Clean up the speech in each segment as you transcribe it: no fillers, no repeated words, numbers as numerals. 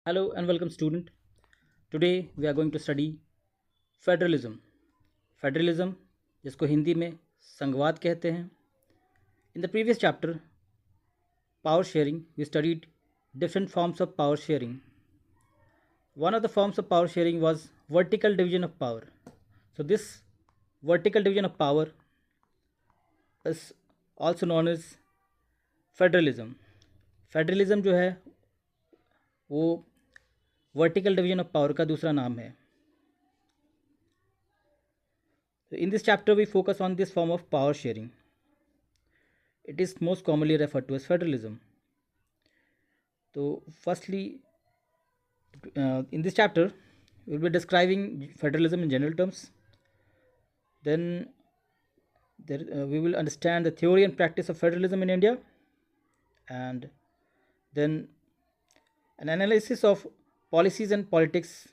Hello and welcome, student. Today we are going to study federalism. Federalism, जिसको हिंदी में संघवाद कहते हैं. In the previous chapter, power sharing, we studied different forms of power sharing. One of the forms of power sharing was vertical division of power. So this vertical division of power is also known as federalism. Federalism जो है वो vertical division of power का दूसरा नाम है. In this chapter we focus on this form of power sharing. It is most commonly referred to as federalism. So firstly, in this chapter we will be describing federalism in general terms. Then we will understand the theory and practice of federalism in India, and then an analysis of policies and politics.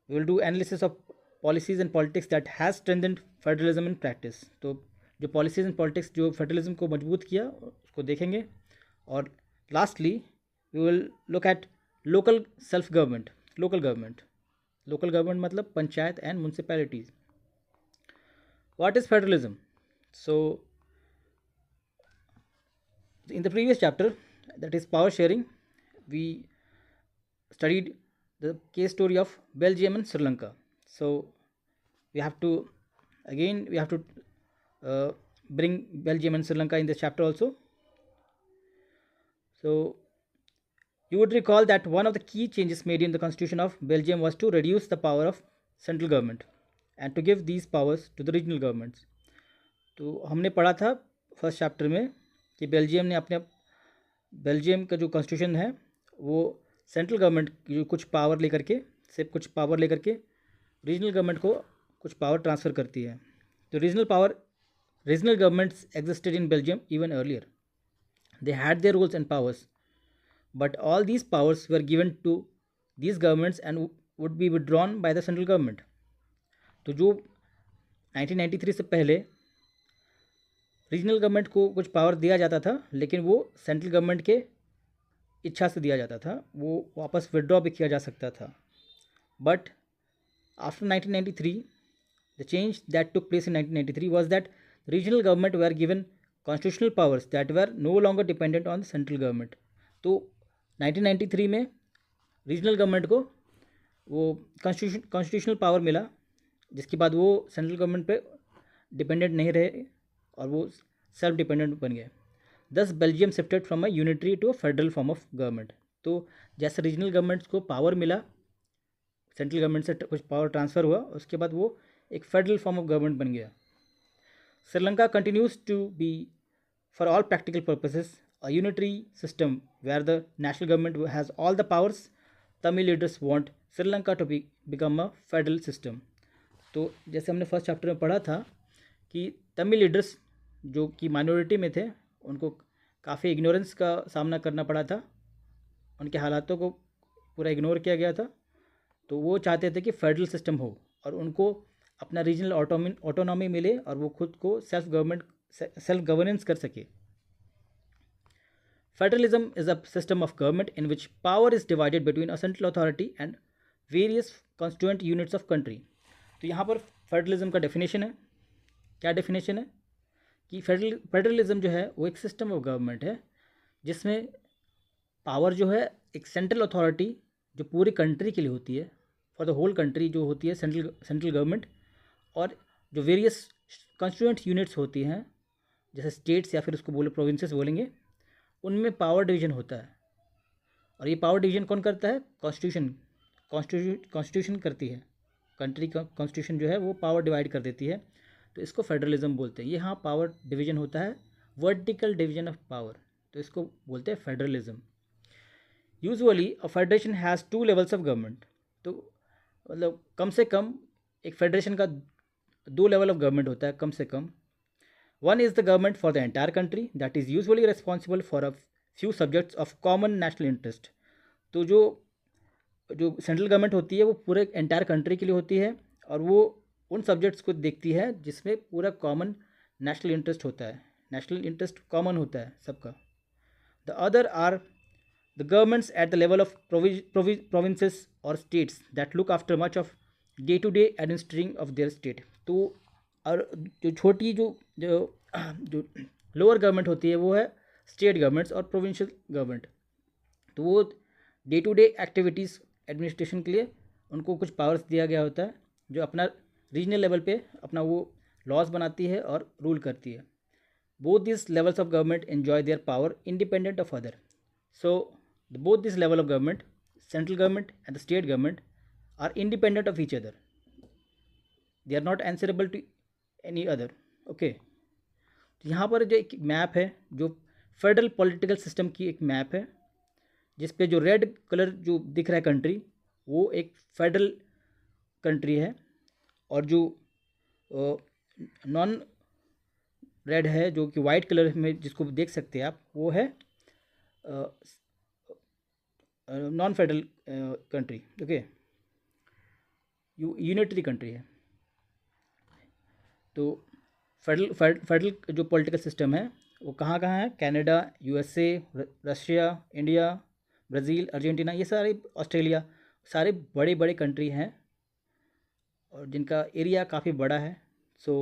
We will do analysis of policies and politics that has strengthened federalism in practice. तो जो policies and politics जो federalism को मजबूत किया उसको देखेंगे. और lastly we will look at local self government. Local government मतलब panchayat and municipalities. What is federalism? So in the previous chapter, that is power sharing, we studied the case story of Belgium and Sri Lanka. So we have to bring Belgium and Sri Lanka in this chapter also. So you would recall that one of the key changes made in the constitution of Belgium was to reduce the power of central government and to give these powers to the regional governments. तो हमने पढ़ा था first chapter में कि Belgium का जो constitution है वो सेंट्रल गवर्नमेंट की जो कुछ पावर लेकर के रीजनल गवर्नमेंट को कुछ पावर ट्रांसफ़र करती है. तो regional governments existed in Belgium even earlier. They had their rules and powers, but all these powers were given to these governments and would be withdrawn by the central government. तो जो 1993 से पहले regional government को कुछ power दिया जाता था, लेकिन वो सेंट्रल गवर्नमेंट के इच्छा से दिया जाता था, वो वापस विड्रॉ भी किया जा सकता था. But after 1993, the change that took place in 1993 was that regional government were given constitutional powers that were no longer dependent on central government. तो 1993 में रीजनल गवर्नमेंट को वो कॉन्स्टिट्यूशनल पावर मिला, जिसके बाद वो सेंट्रल गवर्नमेंट पे डिपेंडेंट नहीं रहे और वो सेल्फ डिपेंडेंट बन गए. Thus Belgium shifted from a unitary to a federal form of government. तो जैसे रीजनल गवर्नमेंट्स को पावर मिला, सेंट्रल गवर्नमेंट से कुछ पावर ट्रांसफ़र हुआ, उसके बाद वो एक फेडरल फॉर्म ऑफ गवर्नमेंट बन गया. Sri Lanka continues to be for all practical purposes a unitary system where the national government has all the powers. Tamil leaders want Sri Lanka to become a federal system. तो जैसे हमने फर्स्ट चैप्टर में पढ़ा था कि Tamil leaders जो कि माइनॉरिटी में थे, उनको काफ़ी इग्नोरेंस का सामना करना पड़ा था, उनके हालातों को पूरा इग्नोर किया गया था. तो वो चाहते थे कि फेडरल सिस्टम हो और उनको अपना रीजनल ऑटोनॉमी मिले और वो खुद को सेल्फ गवर्नेंस कर सके. Federalism is a system of government in which power is divided between a central authority and various constituent units of country. तो यहाँ पर फेडरलिज्म का डेफिनेशन है. क्या डेफिनेशन है कि फेडरलिज्म जो है वो एक सिस्टम ऑफ गवर्नमेंट है जिसमें पावर जो है एक सेंट्रल अथॉरिटी जो पूरी कंट्री के लिए होती है, फॉर द होल कंट्री जो होती है सेंट्रल गवर्नमेंट, और जो वेरियस कॉन्स्टिट्यूएंट यूनिट्स होती हैं जैसे स्टेट्स या फिर उसको प्रोविंसेस बोलेंगे, उनमें पावर डिवीजन होता है. और ये पावर डिवीजन कौन करता है? कॉन्स्टिट्यूशन करती है. कंट्री का कॉन्स्टिट्यूशन जो है वो पावर डिवाइड कर देती है. तो इसको फेडरलिज्म बोलते हैं. यहाँ पावर डिवीजन होता है, वर्टिकल डिवीजन ऑफ पावर, तो इसको बोलते हैं federalism. Usually a federation has 2 levels of government. तो मतलब कम से कम एक फेडरेशन का 2 लेवल ऑफ गवर्नमेंट होता है, कम से कम. One is the government for the entire country that is usually responsible for a few subjects of common national interest. तो जो सेंट्रल गवर्नमेंट होती है वो पूरे एंटायर कंट्री के लिए होती है और वो उन सब्जेक्ट्स को देखती है जिसमें पूरा कॉमन नेशनल इंटरेस्ट होता है. नेशनल इंटरेस्ट कॉमन होता है सबका. The other are The governments at the level of provinces or states that look after much of day-to-day administering of their state. तो और जो छोटी जो जो जो लोअर गवर्नमेंट होती है वो है स्टेट गवर्नमेंट्स और प्रोविंशियल गवर्नमेंट। तो वो day to day activities administration के लिए उनको कुछ पावर्स दिया गया होता है, जो अपना रीजनल लेवल पे अपना वो लॉज बनाती है और रूल करती है। Both this levels of government enjoy their power independent of other. So both this level of government, central government and the state government, are independent of each other. They are not answerable to any other. Okay, तो यहाँ पर जो एक map है, जो federal political system की एक map है, जिस पे जो रेड कलर जो दिख रहा है कंट्री, वो एक फेडरल कंट्री है, और जो नॉन रेड है जो कि वाइट कलर में जिसको देख सकते हैं आप, वो है non federal country. Okay, unitary country है। तो फेडरल जो पॉलिटिकल सिस्टम है वो कहाँ कहाँ है? Canada, USA, Russia, India, Brazil, Argentina, ये सारे, ऑस्ट्रेलिया, सारे बड़े बड़े कंट्री हैं और जिनका एरिया काफ़ी बड़ा है। So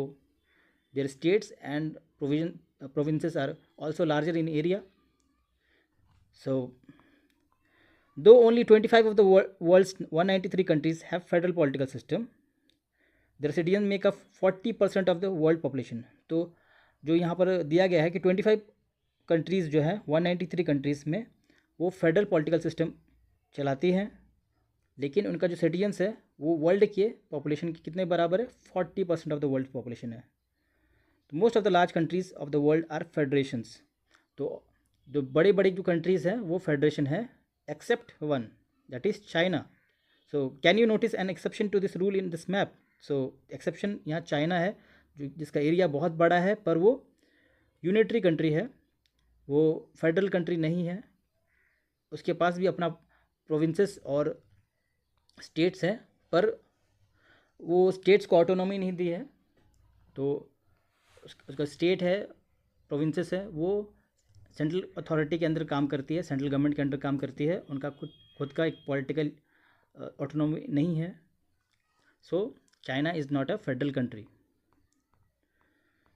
their states and provinces are also larger in area. So though only 25 of the world's 193 countries have federal political system, their citizens make up 40% of the world population। तो जो यहाँ पर दिया गया है कि 25 कंट्रीज़ जो है 193 कंट्रीज़ में वो फेडरल पॉलिटिकल सिस्टम चलाती हैं, लेकिन उनका जो सिटीजन्स है वो वर्ल्ड के पॉपुलेशन के कितने बराबर है? 40% ऑफ द वर्ल्ड पॉपुलेशन है। तो most of the large countries of the world are federations. तो जो बड़ी बड़ी जो कंट्रीज़ हैं वो फेडरेशन है, except one, that is China. So can you notice an exception to this rule in this map? So exception यहाँ China है, जो जिसका एरिया बहुत बड़ा है, पर वो यूनिटरी कंट्री है, वो फेडरल कंट्री नहीं है। उसके पास भी अपना प्रोविंसेस और स्टेट्स हैं, पर वो स्टेट्स को ऑटोनॉमी नहीं दी है। तो उसका स्टेट है, प्रोविंसेस है, वो सेंट्रल अथॉरिटी के अंदर काम करती है, सेंट्रल गवर्नमेंट के अंडर काम करती है, उनका खुद का एक पॉलिटिकल ऑटोनॉमी नहीं है। So China is not a federal country.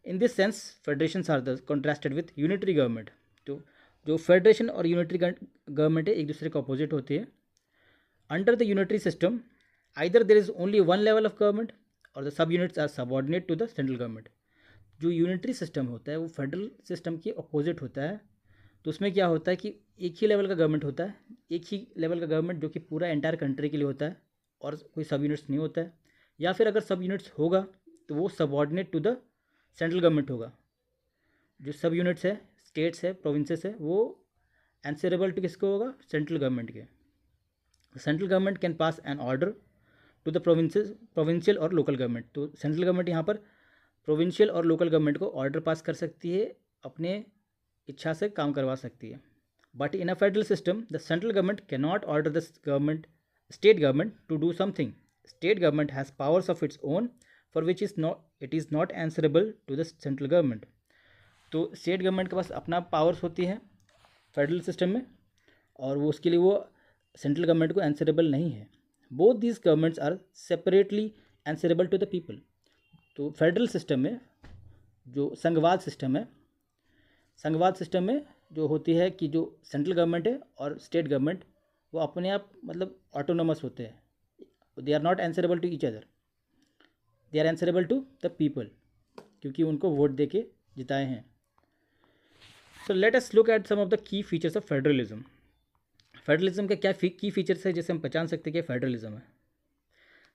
In this sense federations are the contrasted with unitary government. तो जो फेडरेशन और यूनिटरी गवर्नमेंट है एक दूसरे के अपोजिट होती है। Under the unitary system either there is only one level of government or the sub units are subordinate to the central government. जो यूनिटरी सिस्टम होता है वो फेडरल सिस्टम के अपोजिट होता है। तो उसमें क्या होता है कि एक ही लेवल का गवर्नमेंट होता है, एक ही लेवल का गवर्नमेंट जो कि पूरा एंटायर कंट्री के लिए होता है, और कोई सब यूनिट्स नहीं होता है। या फिर अगर सब यूनिट्स होगा तो वो subordinate to the central government होगा। जो सब यूनिट्स है, स्टेट्स है, प्रोविंसेस है, वो आंसरेबल टू किसको होगा? सेंट्रल गवर्नमेंट के। Central government can pass an order to the provincial और लोकल गवर्नमेंट। तो सेंट्रल गवर्नमेंट यहाँ पर प्रोविंशियल और लोकल गवर्नमेंट को ऑर्डर पास कर सकती है, अपने इच्छा से काम करवा सकती है। But in a federal system the central government can not order the state government to do something. State government has powers of its own for which it is not answerable to the central government. तो state government के पास अपना powers होती हैं federal system में, और वो उसके लिए वो सेंट्रल गवर्नमेंट को आंसरेबल नहीं है। Both these governments are separately answerable to the people. तो फेडरल सिस्टम में जो संघवाद सिस्टम है, संघवाद सिस्टम में जो होती है कि जो सेंट्रल गवर्नमेंट है और स्टेट गवर्नमेंट वो अपने आप मतलब ऑटोनोमस होते हैं। They are not answerable to each other, they are answerable to the people, क्योंकि उनको वोट दे के जिताए हैं। So let us look at some of the key features of federalism. Federalism का क्या की फीचर्स है जिससे हम पहचान सकते हैं कि फेडरलिज्म है?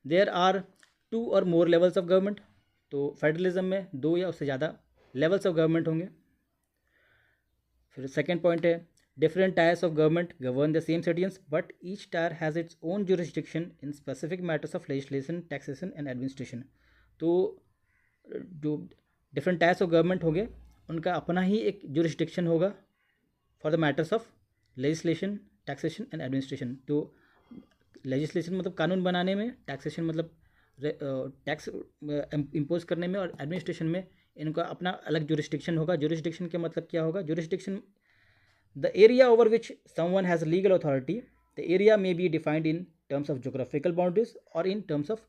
देयर आर 2 और मोर लेवल्स ऑफ गवर्नमेंट। तो फेडरलिज्म में 2 या उससे ज़्यादा लेवल्स ऑफ गवर्नमेंट होंगे। फिर सेकेंड पॉइंट है different tyres of government govern the same citizens but each tyre has its own jurisdiction in specific matters of legislation, taxation and administration. तो जो डिफरेंट टायर्स ऑफ गवर्नमेंट होंगे उनका अपना ही एक jurisdiction होगा for the matters of legislation, taxation and administration. तो legislation मतलब कानून बनाने में, टैक्सेशन मतलब टैक्स इम्पोज करने में, और एडमिनिस्ट्रेशन में इनका अपना अलग जुरिस्डिक्शन होगा। जुरिस्डिक्शन के मतलब क्या होगा? Jurisdiction The area over which someone has legal authority, the area may be defined in terms of geographical boundaries or in terms of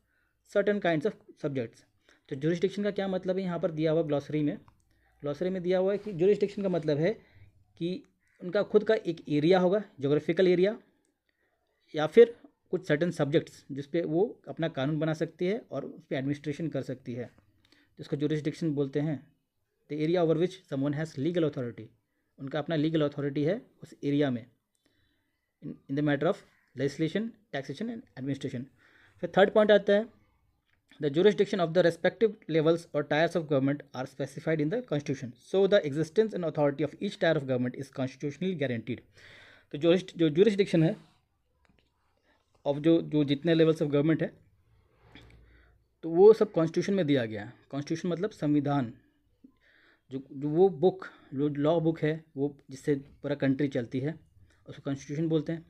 certain kinds of subjects. तो jurisdiction का क्या मतलब है यहाँ पर दिया हुआ ग्लॉसरी में दिया हुआ है कि jurisdiction का मतलब है कि उनका खुद का एक एरिया होगा, जोग्राफिकल एरिया, या फिर कुछ सर्टन सब्जेक्ट्स जिस पे वो अपना कानून बना सकती है और उस पर एडमिनिस्ट्रेशन कर सकती है, जिसको जुरिस्डिक्शन बोलते हैं. The area over which someone has legal authority, उनका अपना लीगल अथॉरिटी है उस एरिया में in the matter of legislation, taxation and administration. फिर थर्ड पॉइंट आता है, the jurisdiction of the respective levels or tiers of government are specified in the constitution, so the existence and authority of each tier of government is constitutionally guaranteed. तो जो jurisdiction है of जो जितने levels of government है, तो वो सब constitution में दिया गया है. कॉन्स्टिट्यूशन मतलब संविधान, जो वो बुक, जो लॉ बुक है, वो जिससे पूरा कंट्री चलती है, उसको कॉन्स्टिट्यूशन बोलते हैं.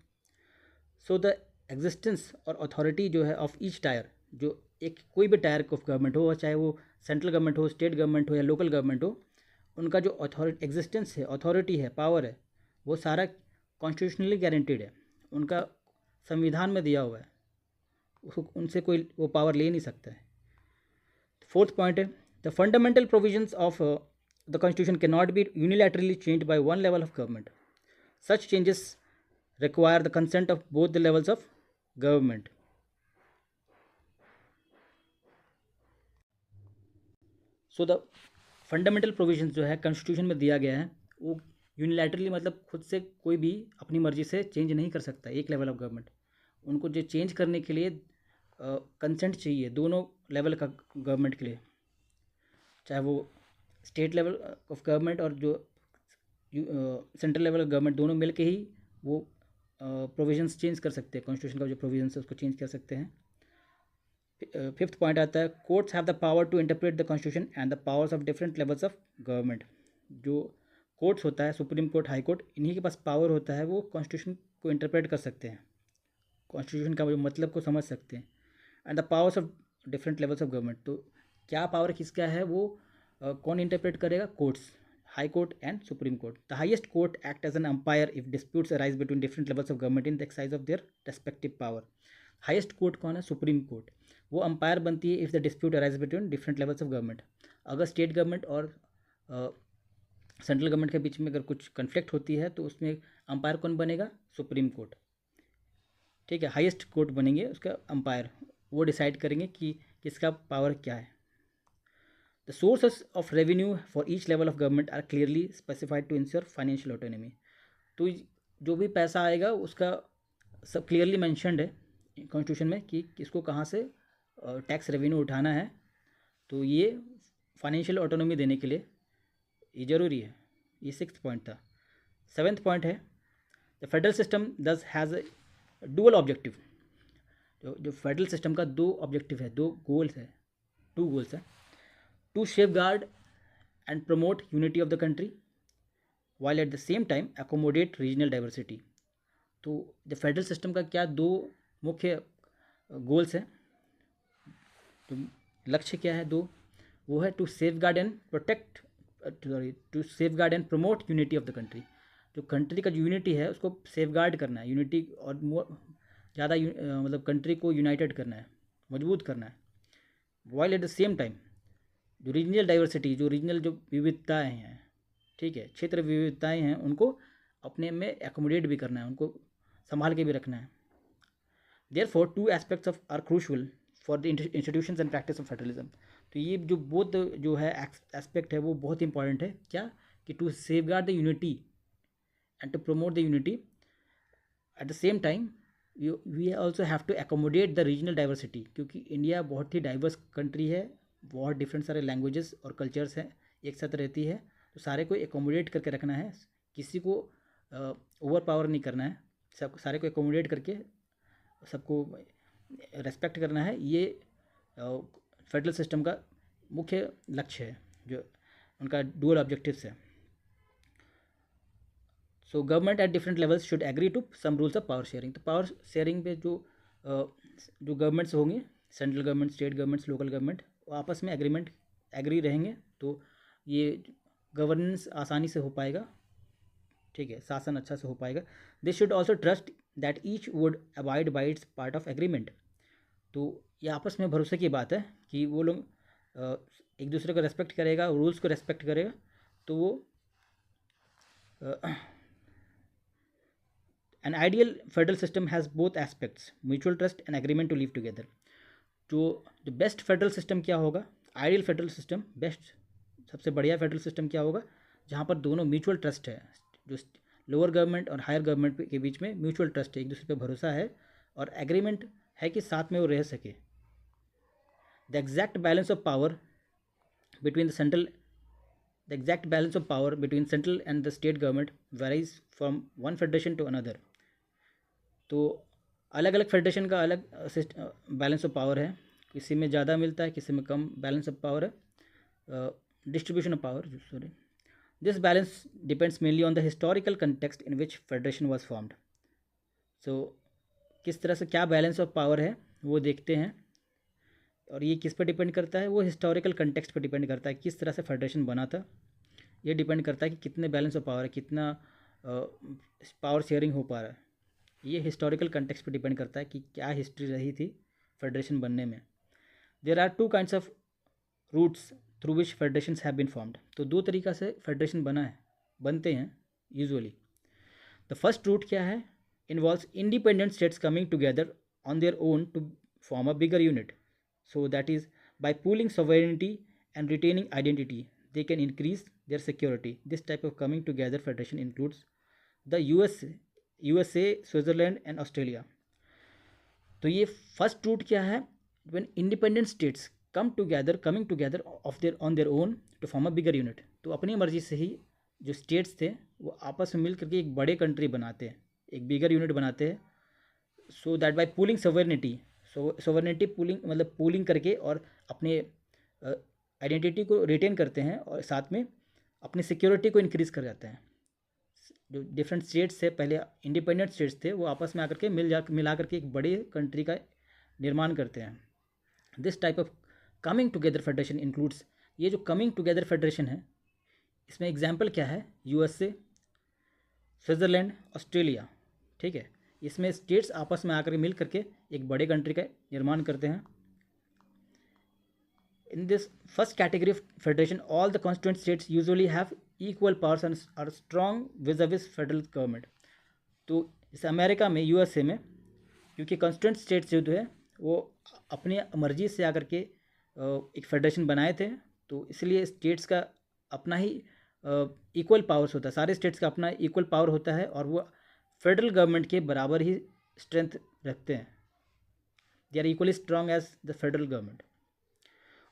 सो द एग्जिस्टेंस और अथॉरिटी जो है ऑफ ईच टायर, जो एक कोई भी टायर ऑफ गवर्नमेंट हो, चाहे वो सेंट्रल गवर्नमेंट हो, स्टेट गवर्नमेंट हो या लोकल गवर्नमेंट हो, उनका जो अथॉरिटी एग्जिस्टेंस है, अथॉरिटी है, पावर है, वो सारा कॉन्स्टिट्यूशनली गारंटीड है, उनका संविधान में दिया हुआ है, उसको उनसे कोई वो पावर ले नहीं सकता है. फोर्थ पॉइंट है, the fundamental provisions of the constitution can not B unilaterally changed by one level of government. Such changes require the consent of both the levels of government. So the fundamental provisions जो है constitution में दिया गया है, वो unilaterally मतलब खुद से कोई भी अपनी मर्जी से चेंज नहीं कर सकता एक लेवल ऑफ गवर्नमेंट. उनको जो चेंज करने के लिए कंसेंट चाहिए दोनों लेवल का गवर्नमेंट के लिए, चाहे वो स्टेट लेवल ऑफ गवर्नमेंट और जो सेंट्रल लेवल ऑफ गवर्नमेंट, दोनों मिल के ही वो प्रोविजंस चेंज कर सकते हैं. कॉन्स्टिट्यूशन का जो प्रोविजंस है उसको चेंज कर सकते हैं. फिफ्थ पॉइंट आता है, courts have the power to interpret the constitution and the powers of different levels of government. जो कोर्ट्स होता है, सुप्रीम कोर्ट, हाई कोर्ट, इन्हीं के पास पावर होता है, वो कॉन्स्टिट्यूशन को इंटरप्रेट कर सकते हैं, कॉन्स्टिट्यूशन का मतलब को समझ सकते हैं. And the powers of different levels of government, तो क्या पावर किसका है वो कौन इंटरप्रेट करेगा? Courts, high court and supreme court. The highest court act as an umpire if disputes arise between different levels of government in the exercise of their respective power. Highest court कौन है? Supreme court. वो umpire बनती है if the dispute arise between different levels of government. अगर state government और central government के बीच में अगर कुछ कन्फ्लिक्ट होती है तो उसमें अंपायर कौन बनेगा? Supreme court. ठीक है, हाईएस्ट कोर्ट बनेंगे उसका अंपायर, वो डिसाइड करेंगे कि किसका पावर क्या है. The sources of revenue for each level of government are clearly specified to ensure financial autonomy. तो जो भी पैसा आएगा उसका सब क्लियरली मैंशनड है कॉन्स्टिट्यूशन में कि किसको कहाँ से टैक्स रेवेन्यू उठाना है. तो ये फाइनेंशियल ऑटोनॉमी देने के लिए ये ज़रूरी है. ये सिक्स्थ पॉइंट था. सेवेंथ पॉइंट है, the federal system thus has dual objective. जो फेडरल सिस्टम का दो ऑब्जेक्टिव है, टू गोल्स है, to safeguard and promote unity of the country while at the same time accommodate regional diversity. तो the federal system का क्या दो मुख्य गोल्स हैं, तो लक्ष्य क्या है? दो, वो है to safeguard and promote unity of the country. जो कंट्री का जो यूनिटी है उसको सेफ गार्ड करना है, यूनिटी और ज़्यादा मतलब कंट्री को यूनाइटेड करना है, मजबूत करना है. While at the same time जो रीजनल डाइवर्सिटी, जो रीजनल जो विविधताएँ हैं, ठीक है, क्षेत्र विविधताएँ हैं, उनको अपने में एकोमोडेट भी करना है, उनको संभाल के भी रखना है. Therefore two aspects of are crucial for the institutions and practice of federalism. तो ये जो बोथ जो है एस्पेक्ट है वो बहुत इंपॉर्टेंट है. क्या? कि to safeguard the unity and to promote the unity, at the same time we also have to accommodate the regional diversity, क्योंकि इंडिया बहुत ही डाइवर्स कंट्री है, बहुत डिफरेंट सारे लैंग्वेजेस और कल्चर्स हैं एक साथ रहती है. तो सारे को एकोमोडेट करके रखना है, किसी को ओवर पावर नहीं करना है, सब सारे को एकोमोडेट करके सबको रेस्पेक्ट करना है. ये फेडरल सिस्टम का मुख्य लक्ष्य है, जो उनका डुअल ऑब्जेक्टिव्स है. So government at different levels should agree to some rules of power sharing. तो पावर शेयरिंग पे जो गवर्नमेंट्स होंगे, central government, state governments, local government, वो आपस में एग्री रहेंगे, तो ये गवर्नेंस आसानी से हो पाएगा. ठीक है, शासन अच्छा से हो पाएगा। They should also trust that each would abide by its part of agreement. तो ये आपस में भरोसे की बात है कि वो लोग एक दूसरे को रेस्पेक्ट करेगा, रूल्स को रेस्पेक्ट करेगा, तो वो an ideal federal system has both aspects, mutual trust and agreement to live together. जो बेस्ट फेडरल सिस्टम क्या होगा, आइडियल फेडरल सिस्टम, बेस्ट सबसे बढ़िया फेडरल सिस्टम क्या होगा, जहाँ पर दोनों म्यूचुअल ट्रस्ट है, जो लोअर गवर्नमेंट और हायर गवर्नमेंट के बीच में म्यूचुअल ट्रस्ट है, एक दूसरे पर भरोसा है और एग्रीमेंट है कि साथ में वो रह सके। The exact balance of power between the central The exact balance of power between central and the state government varies from one federation to another. तो अलग अलग फेडरेशन का अलग बैलेंस ऑफ पावर है, किसी में ज़्यादा मिलता है, किसी में कम बैलेंस ऑफ पावर है, distribution of power, sorry. This balance depends mainly on the historical context in which federation was formed. So किस तरह से क्या बैलेंस ऑफ पावर है वो देखते हैं, और ये किस पर डिपेंड करता है, वो हिस्टोरिकल कंटेक्स्ट पर डिपेंड करता है, किस तरह से फेडरेशन बना था। ये डिपेंड करता है कि कितने बैलेंस ऑफ पावर है, कितना पावर शेयरिंग हो पा रहा है। ये हिस्टोरिकल कंटेक्स्ट पर डिपेंड करता है कि क्या हिस्ट्री रही थी फेडरेशन बनने में। There are two kinds of routes through which federations have been formed. तो दो तरीक़ा से फेडरेशन बनते हैं यूजुअली। द फर्स्ट रूट क्या है, involves independent states coming together on their own to form a bigger unit. So that is by pooling sovereignty and retaining identity, they can increase their security. This type of coming together federation includes the USA, Switzerland and Australia. तो ये first route क्या है, when independent states coming together on their own to form a bigger unit. तो अपनी मर्जी से ही जो states थे वो आपस में मिल करके एक बड़े कंट्री बनाते हैं, एक बिगर यूनिट बनाते हैं। So that bye pooling sovereignty, sovereignty pooling मतलब पूलिंग करके और अपने आइडेंटिटी को रिटेन करते हैं और साथ में अपनी सिक्योरिटी को इंक्रीज़ कर जाते हैं। जो डिफरेंट स्टेट्स थे, पहले इंडिपेंडेंट स्टेट्स थे, वो आपस में आकर के मिला करके एक बड़ी कंट्री का निर्माण करते हैं। This type of coming together federation includes, ये जो कमिंग टुगेदर फेडरेशन है इसमें एग्जाम्पल क्या है, USA, स्विट्ज़रलैंड, ऑस्ट्रेलिया, ठीक है। इसमें स्टेट्स आपस में आकर मिल करके एक बड़े कंट्री का निर्माण करते हैं। In this first category of federation all the constituent states usually have equal powers and are strong vis vis federal government. तो जैसे अमेरिका में, USA में, क्योंकि कॉन्स्टिट्यूंट स्टेट्स जो है वो अपनी मर्जी से आकर के एक फेडरेशन बनाए थे, तो इसलिए स्टेट्स का अपना ही इक्वल पावर्स होता है, सारे स्टेट्स का अपना इक्वल पावर होता है और वो फेडरल गवर्नमेंट के बराबर ही स्ट्रेंथ रखते हैं। They are equally strong as the federal government.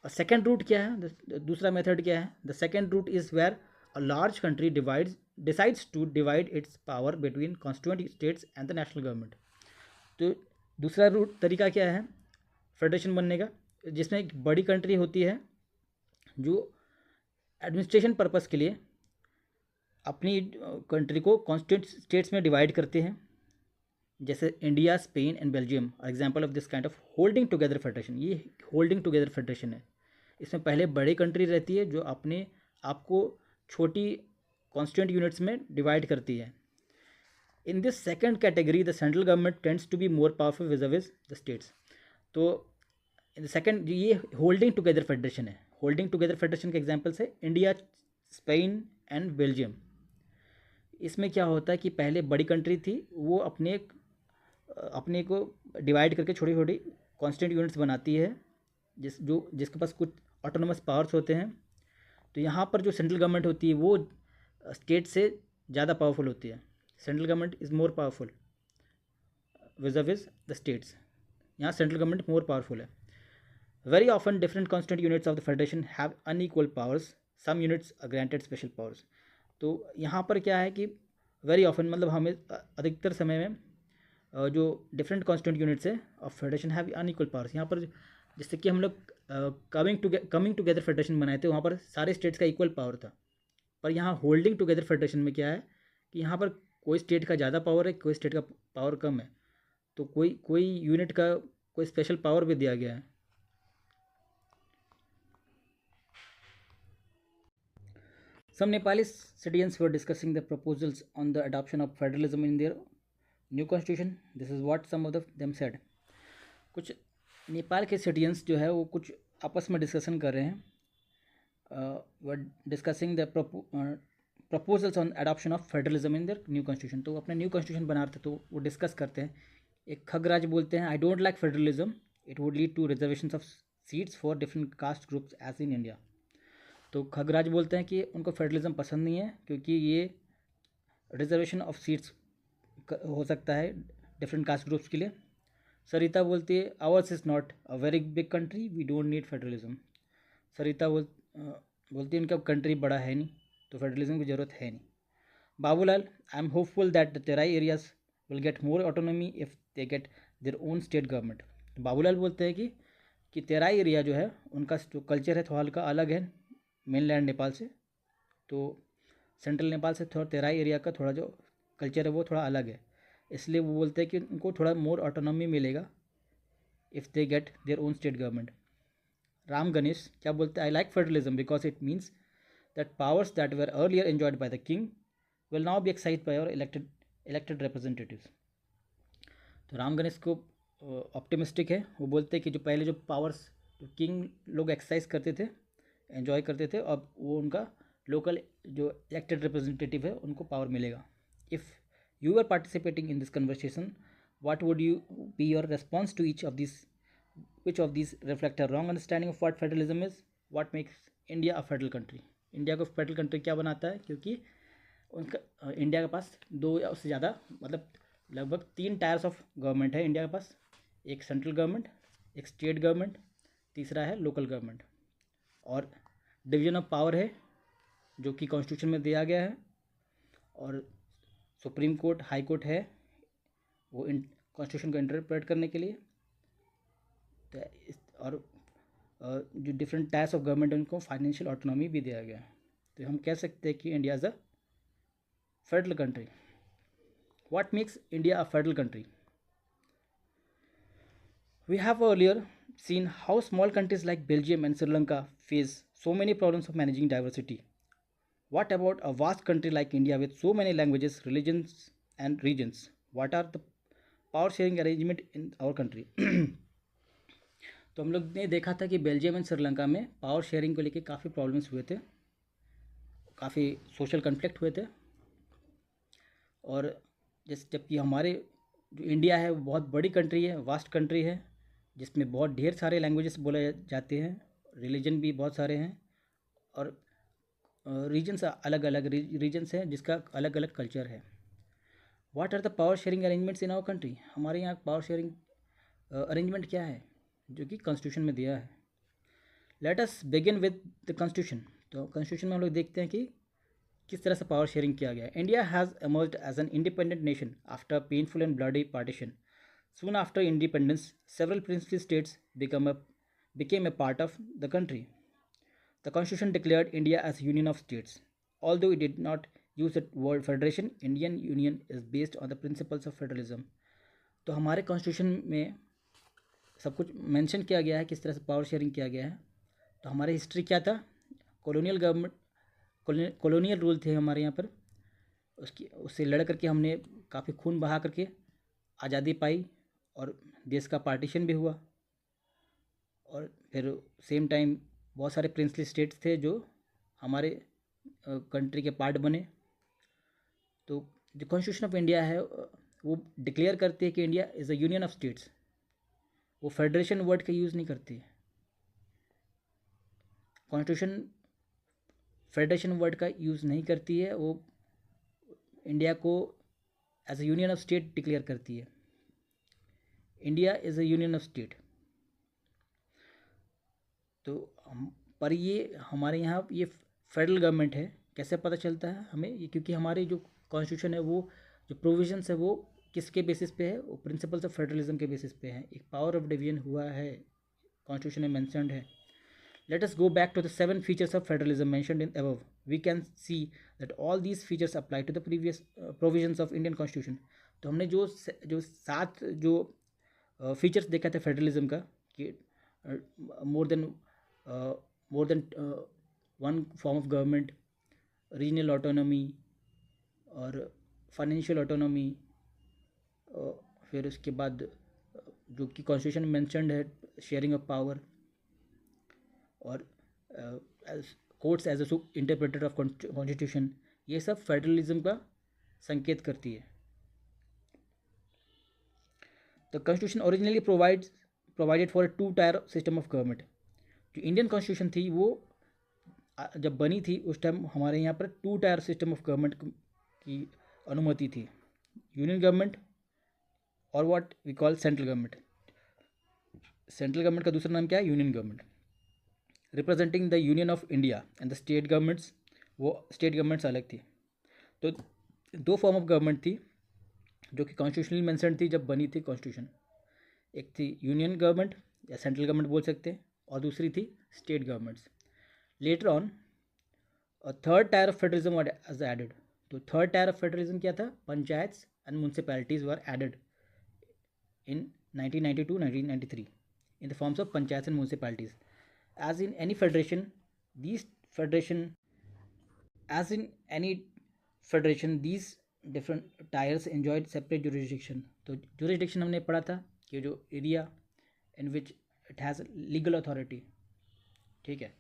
और सेकेंड रूट क्या है, दूसरा मेथड क्या है, the second route is where a large country decides to divide its power between constituent states and the national government. तो दूसरा root तरीका क्या है फेडरेशन बनने का, जिसमें एक बड़ी कंट्री होती है जो एडमिनिस्ट्रेशन पर्पस के लिए अपनी कंट्री को कॉन्स्टिट्यूंट स्टेट्स में डिवाइड करते हैं। जैसे India, Spain and Belgium are example of this kind of holding together federation. ये होल्डिंग टुगेदर फेडरेशन है। इसमें पहले बड़ी कंट्री रहती है जो अपने आप को छोटी कॉन्स्टिट्यूंट यूनिट्स में डिवाइड करती है। In this second category the central government tends to be more powerful vis the states. तो इन द सेकेंड ये होल्डिंग टुगेदर फेडरेशन है। होल्डिंग टुगेदर फेडरेशन के एग्जाम्पल्स है इंडिया, स्पेन एंड बेल्जियम। इसमें क्या होता है कि पहले बड़ी कंट्री थी, वो अपने को डिवाइड करके छोटी छोटी कॉन्स्टिट्यूंट यूनिट्स बनाती है, जिसके पास कुछ ऑटोनोमस पावर्स होते हैं। तो यहाँ पर जो सेंट्रल गवर्नमेंट होती है वो स्टेट से ज़्यादा पावरफुल होती है। Central government is more powerful vis the states. यहाँ सेंट्रल गवर्नमेंट मोर पावरफुल है। Very often different constituent units of the federation have unequal powers, some units are granted special powers. तो यहाँ पर क्या है कि वेरी ऑफन मतलब हमें अधिकतर समय में जो डिफरेंट कॉन्स्टिट्यूंट यूनिट्स है of federation have unequal powers. यहाँ पर जैसे कि हम लोग कमिंग टुगेदर फेडरेशन बनाए थे, वहाँ पर सारे स्टेट्स का इक्वल पावर था। पर यहाँ होल्डिंग टुगेदर फेडरेशन में क्या है कि यहाँ पर कोई स्टेट का ज़्यादा पावर है, कोई स्टेट का पावर कम है, तो कोई यूनिट का कोई स्पेशल पावर भी दिया गया है। Some Nepali citizens were discussing the proposals on the adoption of federalism in their new constitution. This is what some of them said. कुछ नेपाल के सिटीजन्स जो है वो कुछ आपस में डिस्कशन कर रहे हैं, were discussing the proposals on adoption of federalism in their new constitution. तो अपना न्यू कॉन्स्टिट्यूशन बनाते तो वो डिस्कस करते हैं. एक खगराज बोलते हैं, I don't like federalism, it would lead to reservation of seats for different caste groups as in India. तो खगराज बोलते हैं कि उनको फेडरलिज्म पसंद नहीं है क्योंकि ये रिजर्वेशन ऑफ सीट्स हो सकता है डिफरेंट कास्ट ग्रुप्स के लिए. सरिता बोलती है, ours is not a very big country, we don't need federalism. Sarita बोलती है उनका कंट्री बड़ा है नहीं तो फेडरलिज्म की ज़रूरत है नहीं. Babulal, I am hopeful that the Terai areas will get more autonomy if they get their own state government. Babulal बोलते हैं कि तेराई एरिया जो है उनका जो कल्चर है थोड़ा हल्का अलग है मेनलैंड नेपाल से. तो सेंट्रल नेपाल से थोड़ा तेराई एरिया का थोड़ा जो कल्चर है वो थोड़ा अलग है, इसलिए वो बोलते हैं कि उनको थोड़ा मोर ऑटोनॉमी मिलेगा if they get their own state government. Ram Ganesh क्या बोलते हैं, I like federalism because it means that powers that were earlier enjoyed by the king will now be एक्साइज बाय और इलेक्टेड रिप्रेजेंटेटिव्स. तो राम गणेश को optimistic है. वो बोलते हैं कि जो पहले जो पावर्स जो किंग लोग एक्सरसाइज करते थे, एंजॉय करते थे, अब वो उनका लोकल जो इलेक्टेड रिप्रेजेंटेटिव है उनको पावर मिलेगा. If you are participating in this conversation, what would you be your response to each of these? Which of these reflect a wrong understanding of what federalism is? What makes India a federal country? India को federal country क्या बनाता है? क्योंकि उनका India के पास दो या उससे ज़्यादा मतलब लगभग 3 टायर्स ऑफ गवर्नमेंट है इंडिया के पास. एक सेंट्रल गवर्नमेंट, एक स्टेट गवर्नमेंट, तीसरा है लोकल गवर्नमेंट. और डिवीजन ऑफ पावर है जो कि कॉन्स्टिट्यूशन में दिया गया है. और सुप्रीम कोर्ट, हाई कोर्ट है वो कॉन्स्टिट्यूशन को इंटरप्रेट करने के लिए. और जो डिफरेंट टाइप्स ऑफ गवर्नमेंट है उनको फाइनेंशियल ऑटोनॉमी भी दिया गया है. तो हम कह सकते हैं कि India is a federal country. What makes India a federal country? We have earlier seen how small countries like Belgium and Sri Lanka face so many problems of managing diversity. What about a vast country like India with so many languages, religions, and regions? What are the power sharing arrangement in our country? तो हम लोग ने देखा था कि Belgium and Sri Lanka में power sharing को लेके काफ़ी प्रॉब्लम्स हुए थे, काफ़ी सोशल कन्फ्लिक्ट हुए थे. और जैसे जबकि हमारे जो इंडिया है वो बहुत बड़ी कंट्री है, वास्ट कंट्री है, जिसमें बहुत ढेर सारे लैंग्वेजेस बोले जाते हैं, रिलीजन भी बहुत सारे हैं, और रीजन्स अलग अलग रीजन्स हैं जिसका अलग अलग कल्चर है. What are the power sharing arrangements in our country? हमारे यहाँ पावर शेयरिंग अरेंजमेंट क्या है जो कि कॉन्स्टिट्यूशन में दिया है. Let us begin with the constitution. तो कॉन्स्टिट्यूशन में हम लोग देखते हैं कि किस तरह से पावर शेयरिंग किया गया है. India has emerged as an independent nation after painful and bloody partition. Soon after independence, several princely states became a part of the country. The constitution declared India as a union of states. Although it did not use the word federation, Indian union is based on the principles of federalism. तो हमारे constitution में सब कुछ mention किया गया है किस तरह से पावर शेयरिंग किया गया है. तो हमारी हिस्ट्री क्या था? कॉलोनियल गवर्नमेंट, कॉलोनियल रूल थे हमारे यहाँ पर. उससे लड़ करके हमने काफ़ी खून बहा करके आज़ादी पाई और देश का पार्टीशन भी हुआ. और फिर सेम टाइम बहुत सारे प्रिंसली स्टेट्स थे जो हमारे कंट्री के पार्ट बने. तो जो कॉन्स्टिट्यूशन ऑफ इंडिया है वो डिक्लेयर करती है कि India is a union of states. वो फेडरेशन वर्ड का यूज़ नहीं करती है. कॉन्स्टिट्यूशन फेडरेशन वर्ड का यूज़ नहीं करती है, वो इंडिया को as a union of state declare करती है. India is a union of state. तो पर ये हमारे यहाँ ये फेडरल गवर्नमेंट है. कैसे पता चलता है हमें? ये क्योंकि हमारे जो कॉन्स्टिट्यूशन है वो जो प्रोविजंस है वो किसके बेसिस पे है? वो प्रिंसिपल्स ऑफ फेडरलिज्म के बेसिस पे है. एक पावर ऑफ डिवीजन हुआ है, कॉन्स्टिट्यूशन में मैंशनड है. Let us go back to the 7 features of federalism mentioned in above. We can see that all these features apply to the previous provisions of Indian Constitution. तो हमने जो 7 जो features देखा था फेडरलिज्म का कि more than one form of government, regional autonomy और financial autonomy, फिर उसके बाद जो कि कॉन्स्टिट्यूशन में मेंशन्ड है, शेयरिंग ऑफ पावर, और courts as a interpreter of constitution, ये सब फेडरलिज्म का संकेत करती है। The constitution originally provided for two tier system of government. जो इंडियन कॉन्स्टिट्यूशन थी वो जब बनी थी उस टाइम हमारे यहाँ पर two tier system of government की अनुमति थी, यूनियन गवर्नमेंट और what we call central government. Central government का दूसरा नाम क्या है? Union government, representing the union of India, and the state governments, वो स्टेट गवर्नमेंट्स अलग थी। तो दो फॉर्म ऑफ गवर्नमेंट थी जो कि कॉन्स्टिट्यूशनली मेंशन्ड थी जब बनी थी कॉन्स्टिट्यूशन। एक थी यूनियन गवर्नमेंट या सेंट्रल गवर्नमेंट बोल सकते हैं, और दूसरी थी state governments. Later on third tier of federalism was added. तो थर्ड टायर ऑफ फेडरलिज्म क्या था? Panchayats and municipalities were added in 1992-1993 in the forms of panchayats and municipalities. As in any federation, these different tiers enjoyed separate jurisdiction. तो jurisdiction हमने पढ़ा था कि जो area in which it has legal authority, ठीक है,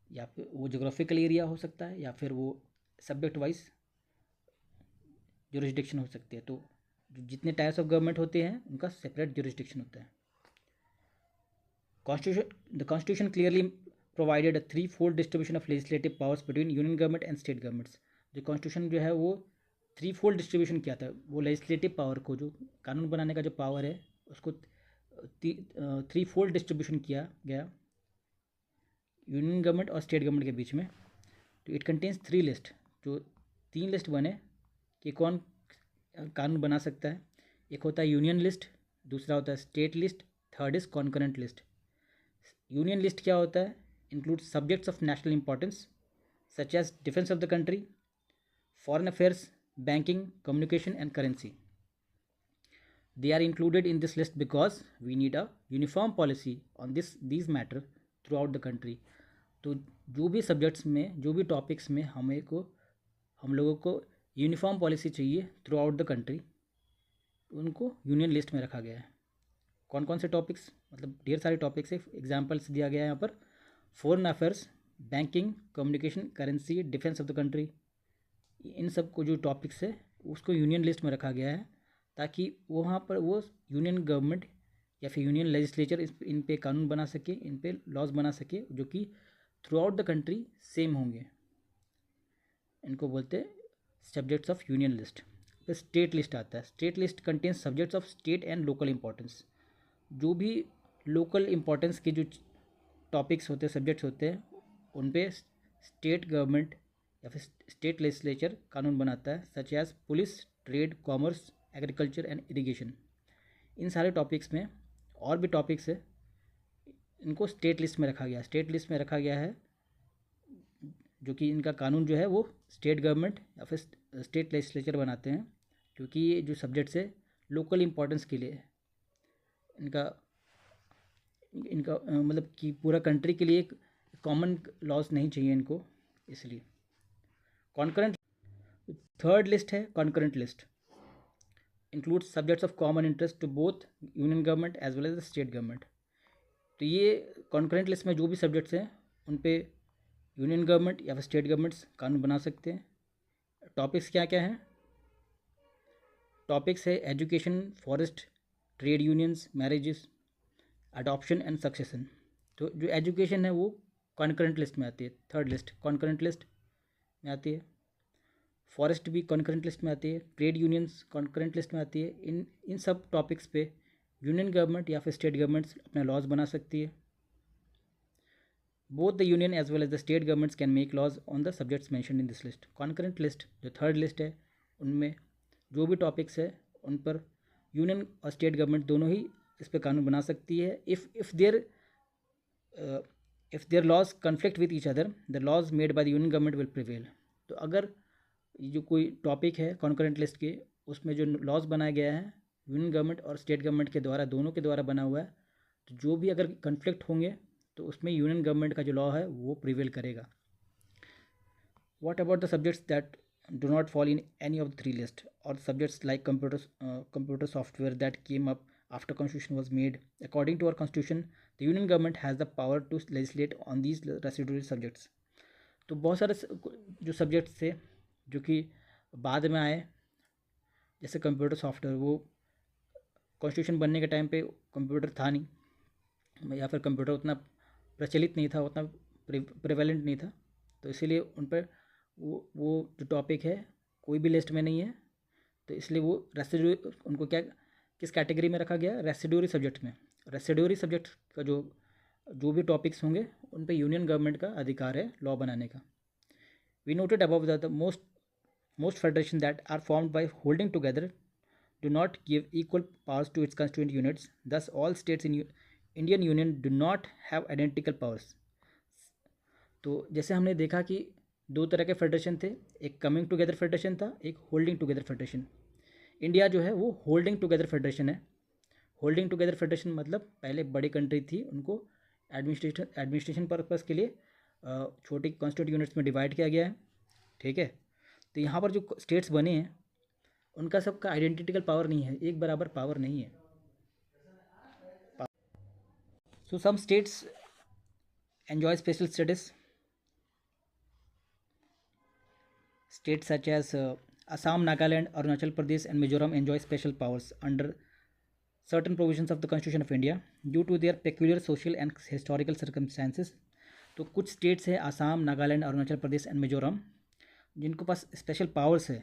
या फिर वो जोग्राफिकल एरिया हो सकता है या फिर वो सब्जेक्ट वाइज जुरिस्डिक्शन हो सकती है। तो जितने टायर्स ऑफ गवर्नमेंट होते हैं उनका सेपरेट जुरिस्डिक्शन होता है। The constitution clearly provided a three fold distribution of legislative powers between union government and state governments. जो कॉन्स्टिट्यूशन जो है वो थ्री फोल्ड डिस्ट्रीब्यूशन किया था, वो लेजिस्लेटिव पावर को, जो कानून बनाने का जो पावर है उसको थ्री फोल्ड डिस्ट्रीब्यूशन किया गया यूनियन गवर्नमेंट और स्टेट गवर्नमेंट के बीच में। तो इट कंटेन्स थ्री लिस्ट, जो तीन लिस्ट बने कि कौन कानून बना सकता है। एक होता है यूनियन लिस्ट, दूसरा होता है state list, third is concurrent list. Union list क्या होता है? Include subjects of national importance such as defence of the country, foreign affairs, banking, communication and currency. They are included in this list because we need a uniform policy on these matter throughout the country. तो जो भी subjects में, जो भी topics में हम लोगों को यूनिफॉर्म पॉलिसी चाहिए थ्रू आउट द कंट्री, उनको यूनियन लिस्ट में रखा गया है। कौन कौन से टॉपिक्स? मतलब ढेर सारे टॉपिक्स है, एग्जाम्पल्स दिया गया है यहाँ पर। Foreign affairs, banking, communication, currency, defence of the country, इन सब को जो टॉपिक्स है उसको यूनियन लिस्ट में रखा गया है ताकि वहाँ पर वो यूनियन गवर्नमेंट या फिर यूनियन लेजिस्लेचर इन पे कानून बना सके, इन पे लॉज बना सके जो कि through out the country same होंगे। इनको बोलते हैं सब्जेक्ट्स ऑफ यूनियन लिस्ट। फिर स्टेट लिस्ट आता है। State list contains subjects of state and local importance. जो भी लोकल इंपॉर्टेंस के जो टॉपिक्स होते हैं, सब्जेक्ट्स होते हैं, उन पे स्टेट गवर्नमेंट या फिर स्टेट लेजिस्लेचर कानून बनाता है, such as police, trade, commerce, agriculture and irrigation. इन सारे टॉपिक्स में और भी टॉपिक्स है, इनको स्टेट लिस्ट में रखा गया। स्टेट लिस्ट में रखा गया है जो कि इनका कानून जो है वो स्टेट गवर्नमेंट या फिर स्टेट लेजिस्लेचर बनाते हैं, क्योंकि ये जो सब्जेक्ट्स है लोकल इंपॉर्टेंस के लिए इनका इनका मतलब कि पूरा कंट्री के लिए एक कॉमन लॉज नहीं चाहिए इनको, इसलिए। कॉन्करेंट थर्ड लिस्ट है। Concurrent list include subjects of common interest to both union government as well as the state government. तो ये कॉन्करेंट लिस्ट में जो भी सब्जेक्ट्स हैं उन पे यूनियन गवर्नमेंट या फिर स्टेट गवर्नमेंट्स कानून बना सकते हैं। टॉपिक्स क्या क्या हैं? टॉपिक्स है education, forest, trade unions, marriages, adoption and succession. तो जो एजुकेशन है वो कॉन्करेंट लिस्ट में आती है, थर्ड लिस्ट कॉन्करेंट लिस्ट में आती है। फॉरेस्ट भी कॉन्करेंट लिस्ट में आती है, ट्रेड यूनियंस कॉन्करेंट लिस्ट में आती है। इन सब टॉपिक्स पे यूनियन गवर्नमेंट या फिर स्टेट गवर्नमेंट्स अपना लॉज बना सकती है। Both the union as well as the state governments can make laws on the subjects mentioned in this list. Concurrent list जो थर्ड लिस्ट है उनमें जो भी टॉपिक्स है उन पर यूनियन और स्टेट गवर्नमेंट दोनों ही इस पर कानून बना सकती है। If their laws conflict with each other, the laws made by the union government will prevail. तो अगर जो कोई टॉपिक है कॉन्करेंट लिस्ट के, उसमें जो लॉज बनाया गया है यूनियन गवर्नमेंट और स्टेट गवर्नमेंट के द्वारा, दोनों के द्वारा बना हुआ है, तो जो भी अगर कन्फ्लिक्ट होंगे तो उसमें यूनियन गवर्नमेंट का जो लॉ है वो प्रिवेल करेगा। What about the subjects that do not fall in any of the three lists, or subjects like computer software that came up after constitution was made? According to our constitution, the union government has the power to legislate on these residual subjects. तो बहुत सारे जो subjects थे जो कि बाद में आए, जैसे कंप्यूटर सॉफ्टवेयर, वो कॉन्स्टिट्यूशन बनने के टाइम पे कंप्यूटर था नहीं, या फिर कंप्यूटर उतना प्रचलित नहीं था, उतना प्रिवेलेंट नहीं था, तो इसीलिए उन पर वो जो टॉपिक है कोई भी लिस्ट में नहीं है, तो इसलिए वो रेसिड्यूरी, उनको क्या किस कैटेगरी में रखा गया? रेसिड्यूरी सब्जेक्ट में। रेसिड्यूरी सब्जेक्ट का जो भी टॉपिक्स होंगे उन पे यूनियन गवर्नमेंट का अधिकार है लॉ बनाने का। We noted above the most federation that are formed by holding together do not give equal powers to its constituent units. Thus, all states in Indian Union do not have identical powers. तो जैसे हमने देखा कि दो तरह के federation थे, एक कमिंग टुगेदर फेडरेशन था, एक होल्डिंग टुगेदर फेडरेशन। इंडिया जो है वो होल्डिंग टुगेदर फेडरेशन है। होल्डिंग टुगेदर फेडरेशन मतलब पहले बड़ी कंट्री थी, उनको एडमिनिस्ट्रेशन पर्पज़ के लिए छोटी कॉन्स्टिट्यूंट यूनिट्स में डिवाइड किया गया है, ठीक है। तो यहाँ पर जो स्टेट्स बने हैं उनका सबका आइडेंटिकल पावर नहीं है, एक बराबर पावर नहीं है। So some states enjoy special status. States such as Assam, Nagaland, Arunachal Pradesh and Mizoram enjoy special powers under certain provisions of the Constitution of India due to their peculiar social and historical circumstances. तो कुछ states है Assam, Nagaland, Arunachal Pradesh and Mizoram जिनको पास special powers है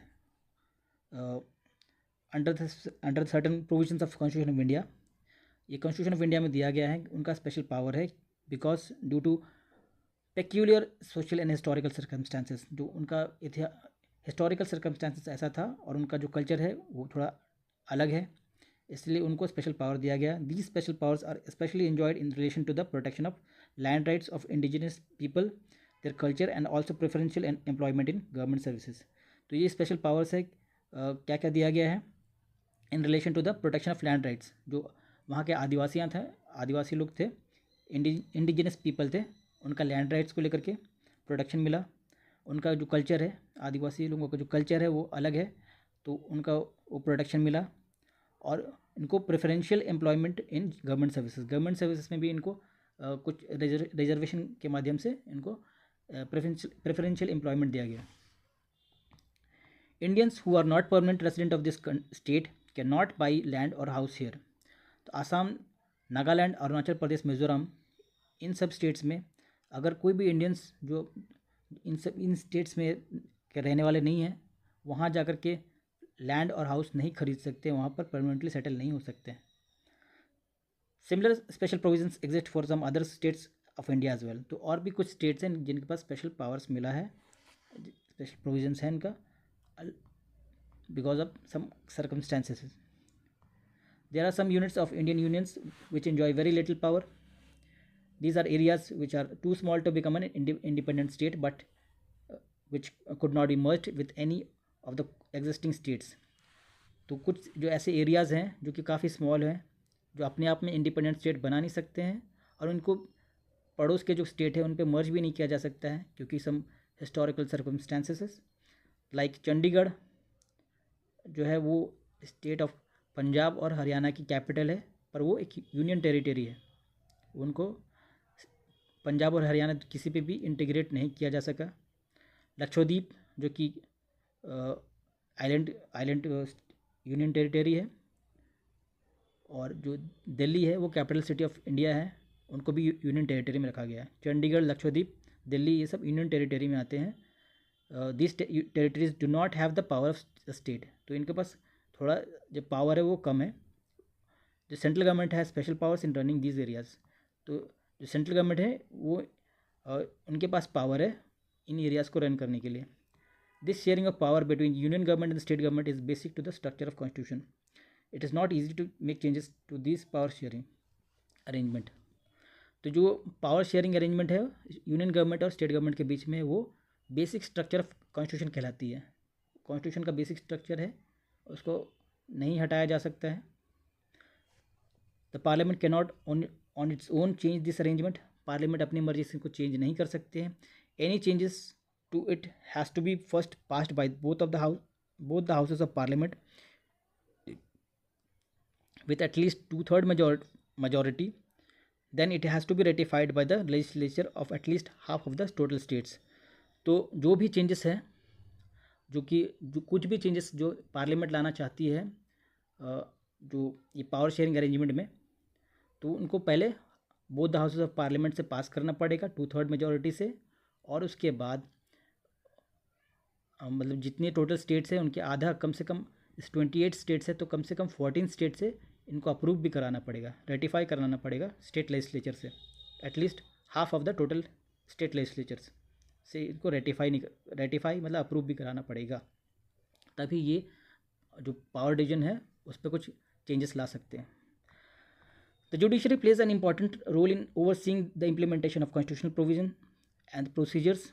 under certain provisions of constitution of India. ये constitution of India में दिया गया है, उनका स्पेशल पावर है because due to peculiar social and historical circumstances. जो उनका हिस्टोरिकल सर्कमस्टांसेस ऐसा था और उनका जो कल्चर है वो थोड़ा अलग है, इसलिए उनको स्पेशल पावर दिया गया। These special powers are specially enjoyed in relation to the protection of land rights of indigenous people, their culture and also preferential employment in government services. तो ये स्पेशल पावर्स है क्या क्या दिया गया है in relation to the protection of land rights. जो वहाँ के आदिवासी लोग थे, इंडिजिनस पीपल थे, उनका लैंड राइट्स को लेकर के प्रोटेक्शन मिला। उनका जो कल्चर है, आदिवासी लोगों का जो कल्चर है वो अलग है, तो उनका वो प्रोटेक्शन मिला। और इनको preferential employment in government services में भी इनको कुछ रिजर्वेशन के माध्यम से इनको प्रेफरेंशियल एम्प्लॉयमेंट दिया गया। Indians who are not permanent resident of this state can not buy land or house here. तो आसाम, नागालैंड, अरुणाचल प्रदेश, मिजोरम, इन सब स्टेट्स में अगर कोई भी इंडियंस जो इन स्टेट्स में के रहने वाले नहीं हैं, वहाँ जा कर के लैंड और हाउस नहीं खरीद सकते, वहाँ पर परमानेंटली सेटल नहीं हो सकते। Similar special provisions exist for some other states of India as well. तो और भी कुछ स्टेट्स हैं जिनके पास स्पेशल पावर्स मिला है, स्पेशल प्रोविजंस हैं इनका because of some circumstances. There are some units of Indian unions which enjoy very little power. These are areas which are too small to become an independent state, but which could not be merged with any of the existing states. तो कुछ जो ऐसे areas हैं जो कि काफ़ी small हैं, जो अपने आप में इंडिपेंडेंट स्टेट बना नहीं सकते हैं, और उनको पड़ोस के जो स्टेट है उन पे मर्ज भी नहीं किया जा सकता है क्योंकि some historical circumstances. Like Chandigarh जो है वो स्टेट ऑफ पंजाब और हरियाणा की कैपिटल है, पर वो एक यूनियन टेरिटरी है, उनको पंजाब और हरियाणा किसी पे भी इंटीग्रेट नहीं किया जा सका। लक्षद्वीप जो कि आइलैंड यूनियन टेरिटरी है, और जो दिल्ली है वो कैपिटल सिटी ऑफ इंडिया है, उनको भी यूनियन टेरिटरी में रखा गया है। चंडीगढ़, लक्षद्वीप, दिल्ली ये सब यूनियन टेरिटरी में आते हैं। This territories do not have the power of state. तो इनके पास थोड़ा जो पावर है वो कम है। जो सेंट्रल गवर्नमेंट है special powers in running these areas. तो जो सेंट्रल गवर्नमेंट है वो उनके पास पावर है इन एरियाज़ को रन करने के लिए। This sharing of power between union government and state government is basic to the structure of constitution. It is not easy to make changes to this power sharing arrangement. तो जो power sharing arrangement है union government और state government के बीच में, वो basic structure of constitution कहलाती है। कॉन्स्टिट्यूशन का बेसिक स्ट्रक्चर है, उसको नहीं हटाया जा सकता है। The parliament can not on its own change this arrangement. Parliament अपनी मर्जी से इसको चेंज नहीं कर सकते हैं. Any changes to it has to be first passed by both the houses of parliament with at least two-third majority. Then it has to be ratified by the legislature of at least half of the total states. तो जो भी changes है, जो कुछ भी changes जो parliament लाना चाहती है जो ये पावर शेयरिंग अरेंजमेंट में, तो उनको पहले both the houses of parliament से पास करना पड़ेगा टू-थर्ड मेजॉरिटी से, और उसके बाद मतलब जितने टोटल स्टेट्स हैं उनके आधा, कम से कम इस 28 स्टेट्स है तो कम से कम 14 स्टेट से इनको अप्रूव भी कराना पड़ेगा, रेटिफाई कराना पड़ेगा स्टेट लेजिस्लेचर से, at least half of the total state legislatures से इनको रेटिफाई मतलब अप्रूव भी कराना पड़ेगा, तभी ये जो पावर डिवीजन है उस पर कुछ चेंजेस ला सकते हैं. The judiciary plays an important role in overseeing the implementation of constitutional provision and procedures.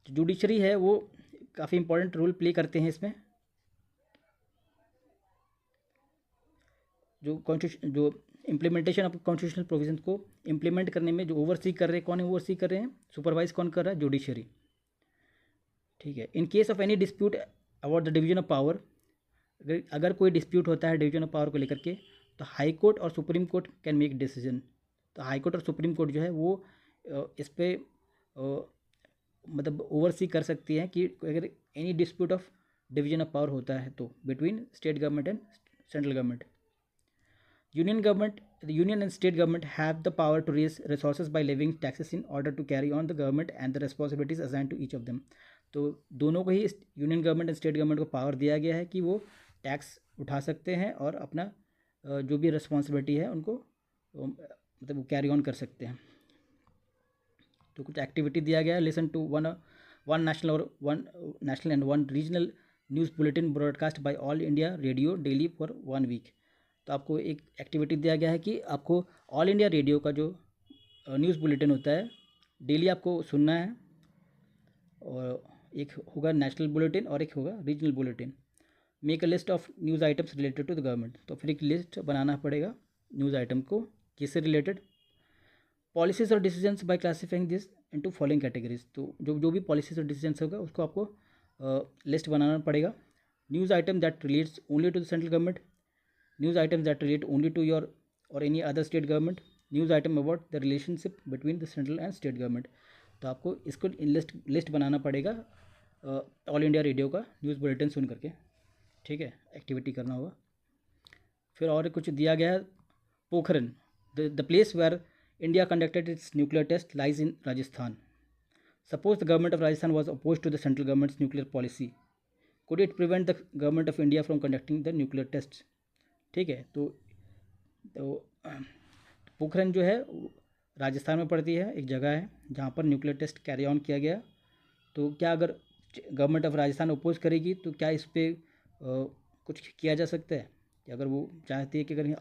Judiciary है वो काफ़ी इंपॉर्टेंट रोल प्ले करते हैं इसमें. जो इम्प्लीमेंटेशन ऑफ कॉन्स्टिट्यूशनल प्रोविजन को इम्प्लीमेंट करने में जो ओवरसी कर रहे हैं, कौन ओवरसी कर रहे हैं, सुपरवाइज कौन कर रहा है, जुडिशरी. ठीक है. In case of any dispute about the division of power, अगर कोई डिस्प्यूट होता है डिवीजन ऑफ पावर को लेकर के, तो हाई कोर्ट और supreme court can make decision. तो हाई कोर्ट और सुप्रीम कोर्ट जो है वो इस पर मतलब ओवरसी कर सकती हैं कि अगर any dispute of division of power होता है तो between state government and central government. The union and state government have the power to raise resources by levying taxes in order to carry on the government and the responsibilities assigned to each of them. तो दोनों को ही union government and state government को power दिया गया है कि वो टैक्स उठा सकते हैं और अपना जो भी रिस्पॉन्सिबिलिटी है उनको मतलब कैरी ऑन कर सकते हैं. तो कुछ एक्टिविटी दिया गया है. Listen to one national and one regional news bulletin broadcast by All India Radio daily for 1 week. तो आपको एक एक्टिविटी दिया गया है कि आपको ऑल इंडिया रेडियो का जो न्यूज़ बुलेटिन होता है डेली आपको सुनना है, और एक होगा नेशनल बुलेटिन और एक होगा regional bulletin. Make a list of news items related to the government. तो फिर एक लिस्ट बनाना पड़ेगा न्यूज़ आइटम को किससे रिलेटेड. पॉलिसीज़ और decisions bye classifying this into following categories. तो जो भी पॉलिसीज़ और डिसीजंस होगा उसको आपको लिस्ट बनाना पड़ेगा. News item that relates only to the central government, news items that relate only to your or any other state government, news item about the relationship between the central and state government. तो आपको इसको list बनाना पड़ेगा all India radio का news bulletin सुन करके. ठीक है, activity करना होगा. फिर और कुछ दिया गया है. Pokhran, the place where India conducted its nuclear test lies in Rajasthan. Suppose the government of Rajasthan was oppose to the central government's nuclear policy, could it prevent the government of India from conducting the nuclear test. ठीक है. तो पोखरन जो है राजस्थान में पड़ती है, एक जगह है जहाँ पर न्यूक्लियर टेस्ट कैरी ऑन किया गया. तो क्या अगर गवर्नमेंट ऑफ राजस्थान अपोज करेगी तो क्या इस पर कुछ किया जा सकता है कि अगर वो चाहती है कि अगर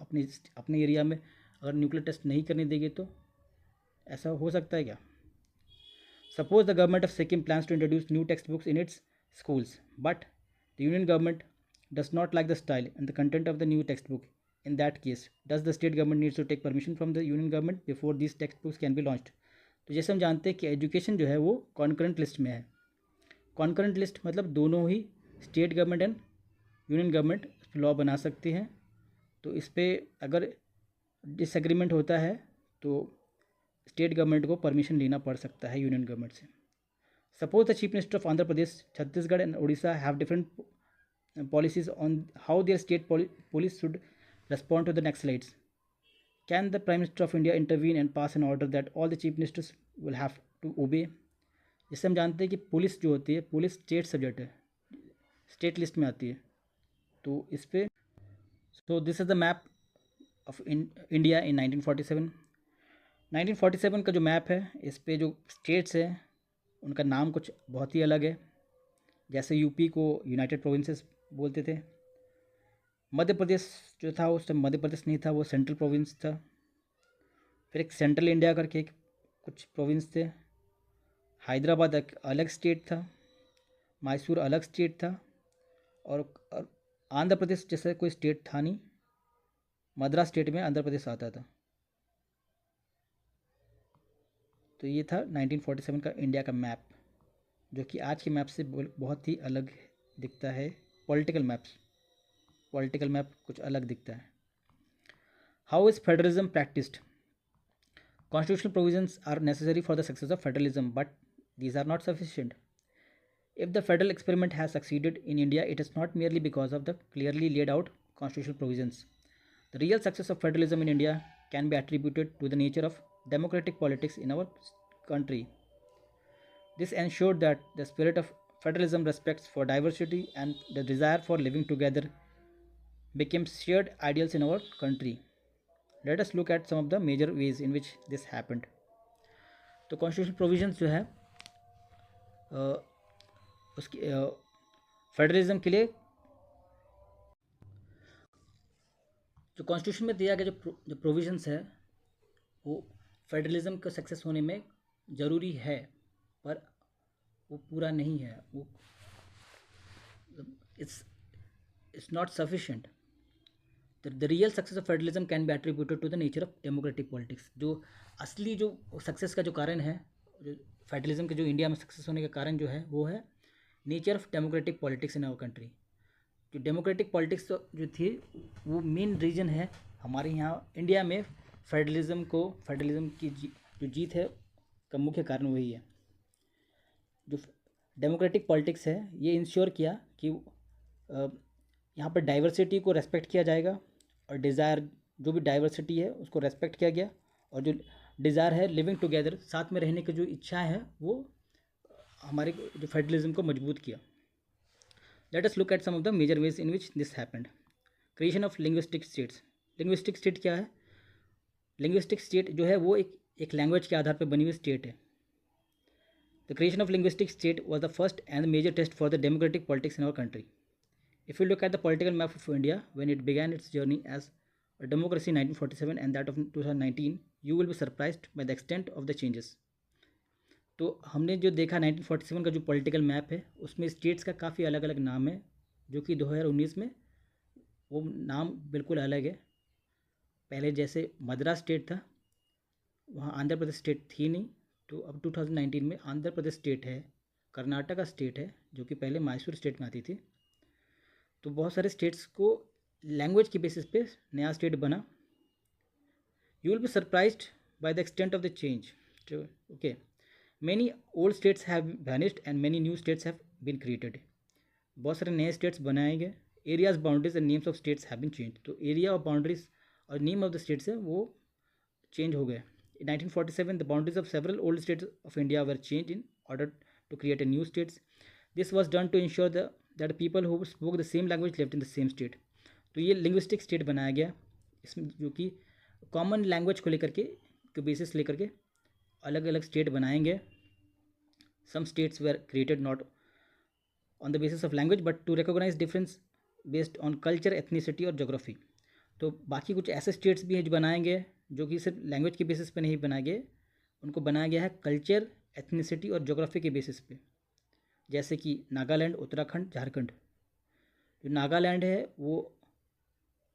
अपने एरिया में अगर न्यूक्लियर टेस्ट नहीं करने देगी तो ऐसा हो सकता है क्या. Suppose the government of Sikkim plans to introduce new text books in its schools, but the union government does not like the style and the content of the new textbook. In that case, does the state government needs to take permission from the union government before these textbooks can be launched? तो जैसे हम जानते हैं कि education जो है वो concurrent list में है. कॉन्करेंट लिस्ट मतलब दोनों ही state government and union government law बना सकती हैं. तो इस पर अगर डिसएग्रीमेंट होता है तो स्टेट गवर्नमेंट को परमिशन लेना पड़ सकता है यूनियन गवर्नमेंट से. Suppose the chief minister of Andhra Pradesh, Chhattisgarh and Orissa have different policies on how their state police should respond to the Naxalites. Can the Prime Minister of India intervene and pass an order that all the chief ministers will have to obey? जिससे हम जानते हैं कि police जो होती है, police state subject है, state list में आती है. तो इस पर so this is the map of India in 1947. 1947 का जो मैप है इस पर जो स्टेट्स हैं उनका नाम कुछ बहुत ही अलग है. जैसे यूपी को यूनाइटेड प्रोविंसेस बोलते थे. मध्य प्रदेश जो था उस टाइम मध्य प्रदेश नहीं था, वो सेंट्रल प्रोविंस था. फिर एक सेंट्रल इंडिया करके कुछ प्रोविंस थे. हैदराबाद एक अलग स्टेट था, मैसूर अलग स्टेट था, और आंध्र प्रदेश जैसा कोई स्टेट था नहीं. मद्रास स्टेट में आंध्र प्रदेश आता था. तो ये था 1947 का इंडिया का मैप. जो कि आज के मैप से बहुत ही अलग दिखता है। पॉलिटिकल मैप कुछ अलग दिखता है। How is federalism practised? Constitutional provisions are necessary for the success of federalism, but these are not sufficient. If the federal experiment has succeeded in India, it is not merely because of the clearly laid out constitutional provisions. The real success of federalism in India can be attributed to the nature of democratic politics in our country. This ensured that the spirit of federalism, respect for diversity, and the desire for living together became shared ideals in our country. Let us look at some of the major ways in which this happened. तो constitution provisions जो है उसकी federalism के लिए जो constitution में दिया गया जो प्रोविजंस है वो फेडरलिज्म का सक्सेस होने में ज़रूरी है, पर वो पूरा नहीं है, वो it's not sufficient. The real success of federalism can be attributed to the nature of democratic politics. जो असली जो सक्सेस का जो कारण है, जो फेडरलिज्म के जो इंडिया में सक्सेस होने का कारण जो है वो है nature of democratic politics in our country. जो डेमोक्रेटिक पॉलिटिक्स जो थी वो मेन रीजन है हमारे यहाँ इंडिया में फेडरलिज्म की जो जीत है का मुख्य कारण वही है. जो डेमोक्रेटिक पॉलिटिक्स है ये इंश्योर किया कि यहाँ पर डाइवर्सिटी को रेस्पेक्ट किया जाएगा और डिज़ायर जो भी डाइवर्सिटी है उसको रेस्पेक्ट किया गया, और जो डिज़ायर है लिविंग टुगेदर साथ में रहने की जो इच्छा है वो हमारे जो फेडरलिज्म को मजबूत किया. Let us look at some of the major ways in which this happened. Creation of linguistic states. Linguistic state क्या है? लिंग्विस्टिक स्टेट जो है वो एक लैंग्वेज के आधार पर बनी हुई स्टेट है. The creation of linguistic state was the first and major test for the democratic politics in our country. If you look at the political map of India when it began its journey as a democracy in 1947 and that of 2019, you will be surprised by the extent of the changes. तो हमने जो देखा 1947 का जो political map है उसमें states का काफ़ी अलग अलग नाम है, जो कि 2019 में वो नाम बिल्कुल अलग है. पहले जैसे मद्रास स्टेट था वहाँ आंध्र प्रदेश स्टेट थी नहीं, तो अब 2019 में आंध्र प्रदेश स्टेट है, कर्नाटका स्टेट है जो कि पहले मैसूर स्टेट में आती थी. तो बहुत सारे स्टेट्स को लैंग्वेज के बेसिस पे नया स्टेट बना. You will be surprised by the extent of the change. Okay, many old states have vanished and many new states have been created. बहुत सारे नए स्टेट्स बनाए गए. Areas, boundaries and names of states have been change. तो area और boundaries और name of the states है वो चेंज हो गए. In 1947, the boundaries of several old states of India were changed in order to create a new states. This was done to ensure that people who spoke the same language lived in the same state. तो ये linguistic state बनाया गया इसमें, जो कि common language को लेकर के बेसिस लेकर के अलग अलग स्टेट बनाएंगे. Some states were created not on the basis of language but to recognise difference based on culture, ethnicity और जोग्राफी. तो बाकी कुछ ऐसे स्टेट्स भी हैं जो बनाएंगे जो कि सिर्फ लैंग्वेज के बेसिस पे नहीं बनाए गए, उनको बनाया गया है कल्चर, एथनिसिटी और जोग्राफी के बेसिस पे. जैसे कि नागालैंड, उत्तराखंड, झारखंड. जो नागालैंड है वो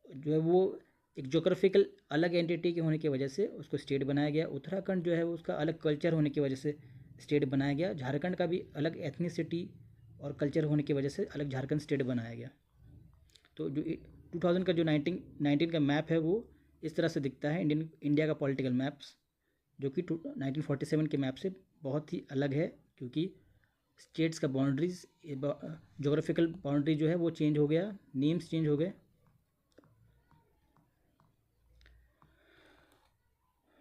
जो है वो एक जोग्राफिकल अलग एंटिटी के होने की वजह से उसको स्टेट बनाया गया. उत्तराखंड जो है वो उसका अलग कल्चर होने की वजह से स्टेट बनाया गया. झारखंड का भी अलग एथनिसिटी और कल्चर होने की वजह से अलग झारखंड स्टेट बनाया गया. तो जो 2000 का जो 19 का मैप है वो इस तरह से दिखता है. इंडिया का पॉलिटिकल मैप्स जो कि 1947 के मैप से बहुत ही अलग है, क्योंकि स्टेट्स का बाउंड्रीज, जोग्राफिकल बाउंड्री जो है वो चेंज हो गया, नेम्स चेंज हो गए.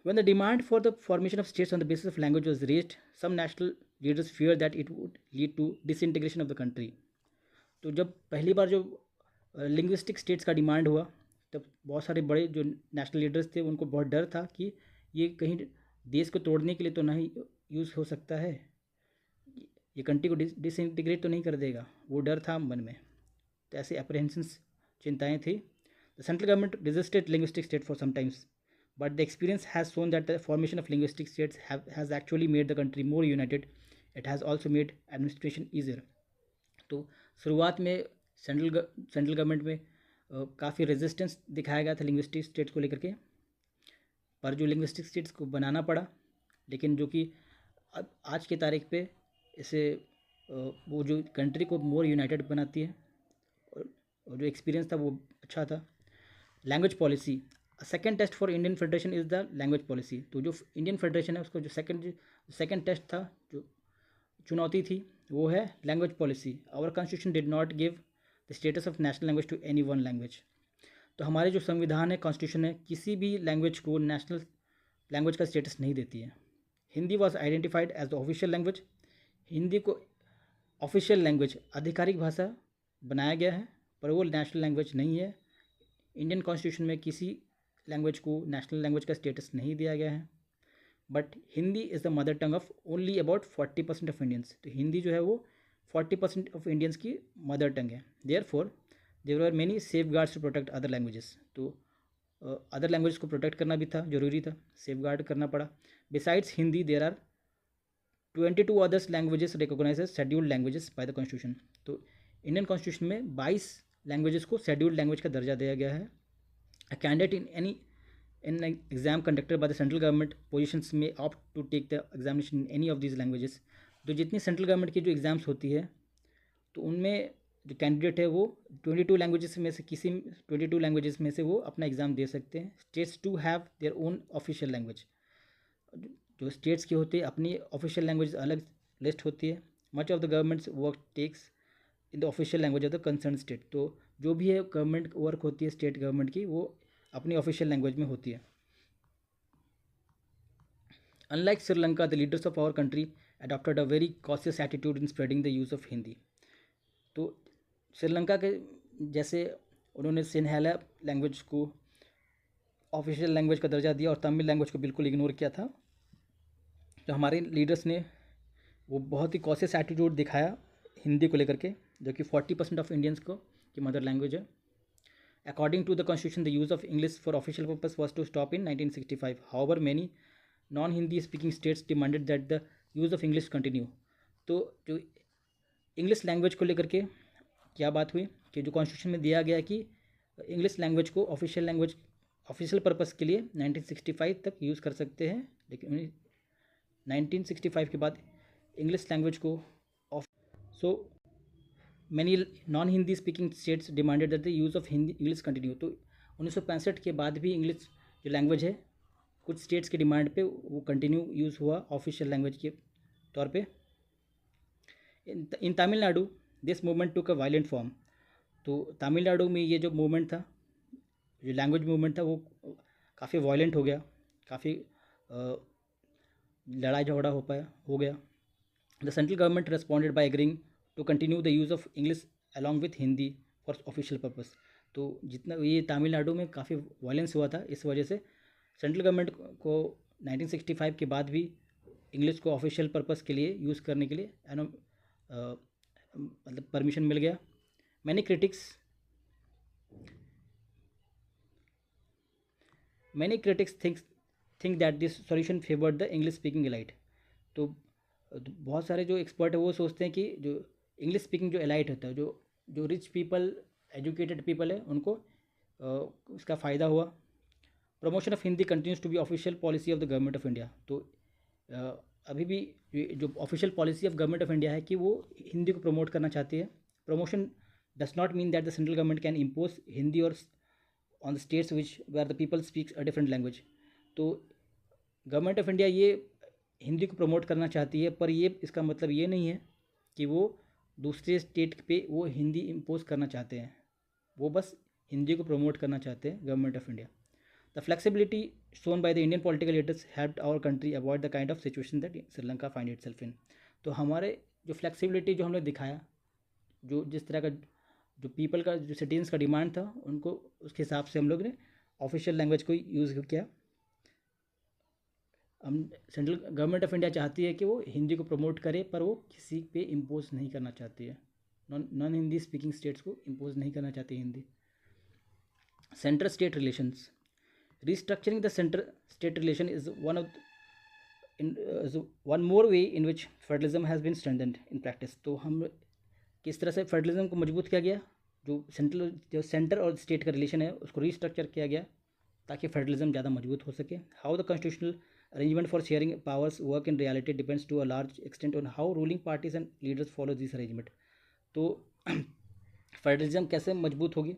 When the demand for the formation of states on the basis of language was raised, some national leaders feared that it would lead to disintegration of the country. तो जब पहली बार जो linguistic states का demand हुआ तब बहुत सारे बड़े जो नेशनल लीडर्स थे उनको बहुत डर था कि ये कहीं देश को तोड़ने के लिए तो नहीं यूज़ हो सकता है, ये कंट्री को डिसइंटीग्रेट तो नहीं कर देगा. वो डर था मन में, तो ऐसे अप्रहेंशंस, चिंताएं थी. The central government resisted linguistic state for some times, but the experience has shown that the formation of linguistic states has actually made the country more united. It has also made administration easier. तो शुरुआत में central government में काफ़ी resistance दिखाया गया था linguistic states को लेकर के, पर जो लिंग्विस्टिक स्टेट्स को बनाना पड़ा, लेकिन जो कि अब आज की तारीख पे इसे वो जो कंट्री को मोर यूनाइटेड बनाती है, और जो एक्सपीरियंस था वो अच्छा था। Language policy, second test for Indian federation is the language policy. तो जो इंडियन फेडरेशन है उसको जो सेकेंड टेस्ट था, जो चुनौती थी, वो है language policy. Our constitution did not give the status of national language to any one language. तो हमारे जो संविधान है, कॉन्स्टिट्यूशन है, किसी भी लैंग्वेज को नेशनल लैंग्वेज का स्टेटस नहीं देती है। Hindi was identified as the official language. Hindi को ऑफिशियल लैंग्वेज, आधिकारिक भाषा बनाया गया है, पर वो नेशनल लैंग्वेज नहीं है। इंडियन कॉन्स्टिट्यूशन में किसी लैंग्वेज को नेशनल लैंग्वेज का स्टेटस नहीं दिया गया है। But Hindi is the mother tongue of only about 40% of Indians. तो हिंदी जो है वो 40% ऑफ इंडियंस की मदर टंग है। Therefore there are many safeguards to protect other languages. तो अदर लैंग्वेज को प्रोटेक्ट करना भी था, जरूरी था, सेफ गार्ड करना पड़ा। Besides Hindi there are 22 others languages recognise as scheduled languages by the constitution. तो इंडियन कॉन्स्टिट्यूशन में 22 लैंग्वेजेस को शेड्यूल्ड लैंग्वेज का दर्जा दिया गया है। A candidate in an exam conducted by the central government positions may opt to take the examination in any of these languages। तो जितनी सेंट्रल गवर्नमेंट की जो एग्ज़ाम्स होती है, तो उनमें जो कैंडिडेट है वो 22 लैंग्वेजेस में से 22 लैंग्वेजेस में से वो अपना एग्ज़ाम दे सकते हैं। States to have their own official language. जो स्टेट्स की होती है अपनी ऑफिशियल लैंग्वेज अलग लिस्ट होती है। Much of the government's work takes in the official language of the concern state. तो जो भी है गवर्नमेंट वर्क होती है स्टेट गवर्नमेंट की, वो अपनी ऑफिशियल लैंग्वेज में होती है। Unlike Sri Lanka, the leaders of our country adopted a very cautious attitude in spreading the use of Hindi. तो श्रीलंका के जैसे उन्होंने सिन्हाला लैंग्वेज को ऑफिशियल लैंग्वेज का दर्जा दिया और तमिल लैंग्वेज को बिल्कुल इग्नोर किया था। तो हमारे लीडर्स ने वो बहुत ही कॉशियस एटीट्यूड दिखाया हिंदी को लेकर के, जो कि 40% ऑफ इंडियंस को की मदर लैंग्वेज है। According to the constitution, the use of English for official purpose was to stop in 1965. However, many non-Hindi speaking states demanded that the use of English continue। तो जो English language को लेकर के क्या बात हुई कि जो कॉन्स्टिट्यूशन में दिया गया कि इंग्लिश लैंग्वेज को ऑफिशियल पर्पस के लिए 1965 तक यूज़ कर सकते हैं, लेकिन 1965 के बाद इंग्लिश लैंग्वेज को so many non Hindi speaking states demanded that the use of Hindi English continue. तो 1965 के बाद भी इंग्लिश जो लैंग्वेज है कुछ स्टेट्स की डिमांड पे वो कंटिन्यू यूज़ हुआ ऑफिशियल लैंग्वेज के तौर पे। In Tamil Nadu this movement took a violent form. तो तमिलनाडु में ये जो मूवमेंट था, जो लैंग्वेज मूवमेंट था, वो काफ़ी वायलेंट हो गया, काफ़ी लड़ाई झगड़ा हो गया। The central government responded by agreeing to continue the use of English along with Hindi for official purpose. तो जितना ये तमिलनाडु में काफ़ी वायलेंस हुआ था, इस वजह से सेंट्रल गवर्नमेंट को 1965 के बाद भी इंग्लिश को ऑफिशियल पर्पस के लिए यूज़ करने के लिए मतलब परमिशन मिल गया। Many critics think that this solution favoured the English speaking elite. तो बहुत सारे जो एक्सपर्ट है वो सोचते हैं कि जो इंग्लिश स्पीकिंग जो एलाइट होता है, जो रिच पीपल, एजुकेटेड पीपल है, उनको इसका फ़ायदा हुआ। Promotion of Hindi continues to be official policy of the government of India. तो अभी भी जो official policy of government of India है कि वो हिंदी को प्रमोट करना चाहती है। Promotion does not mean that the central government can impose Hindi or on the states which were the people speaks a different language. तो गवर्नमेंट ऑफ इंडिया ये हिंदी को प्रमोट करना चाहती है, पर ये इसका मतलब ये नहीं है कि वो दूसरे स्टेट पे वो हिंदी इम्पोज करना चाहते हैं, वो बस हिंदी को प्रमोट करना चाहते हैं government of India. The flexibility shown by the Indian political leaders helped our country avoid the kind of situation that Sri Lanka find itself in. तो हमारे जो फ्लेक्सिबिलिटी जो हमने दिखाया, जो जिस तरह का जो पीपल का जो सिटीजन्स का डिमांड था, उनको उसके हिसाब से हम लोग ने ऑफिशियल लैंग्वेज को यूज़ किया। हम सेंट्रल गवर्नमेंट ऑफ इंडिया चाहती है कि वो हिंदी को प्रमोट करे, पर वो किसी पे इम्पोज नहीं करना चाहती है, नॉन हिंदी स्पीकिंग स्टेट्स को इम्पोज नहीं करना चाहती Hindi. Centre state relations, restructuring the center state relation is one more way in which federalism has been strengthened in practice। तो हम किस तरह से फेडरलिज्म को मजबूत किया गया, जो सेंटर और स्टेट का रिलेशन है उसको रीस्ट्रक्चर किया गया ताकि फेडरलिज्म ज़्यादा मजबूत हो सके। How the constitutional arrangement for sharing powers work in reality depends to a large extent on how ruling parties and leaders follow this arrangement. तो फेडरलिज्म कैसे मजबूत होगी?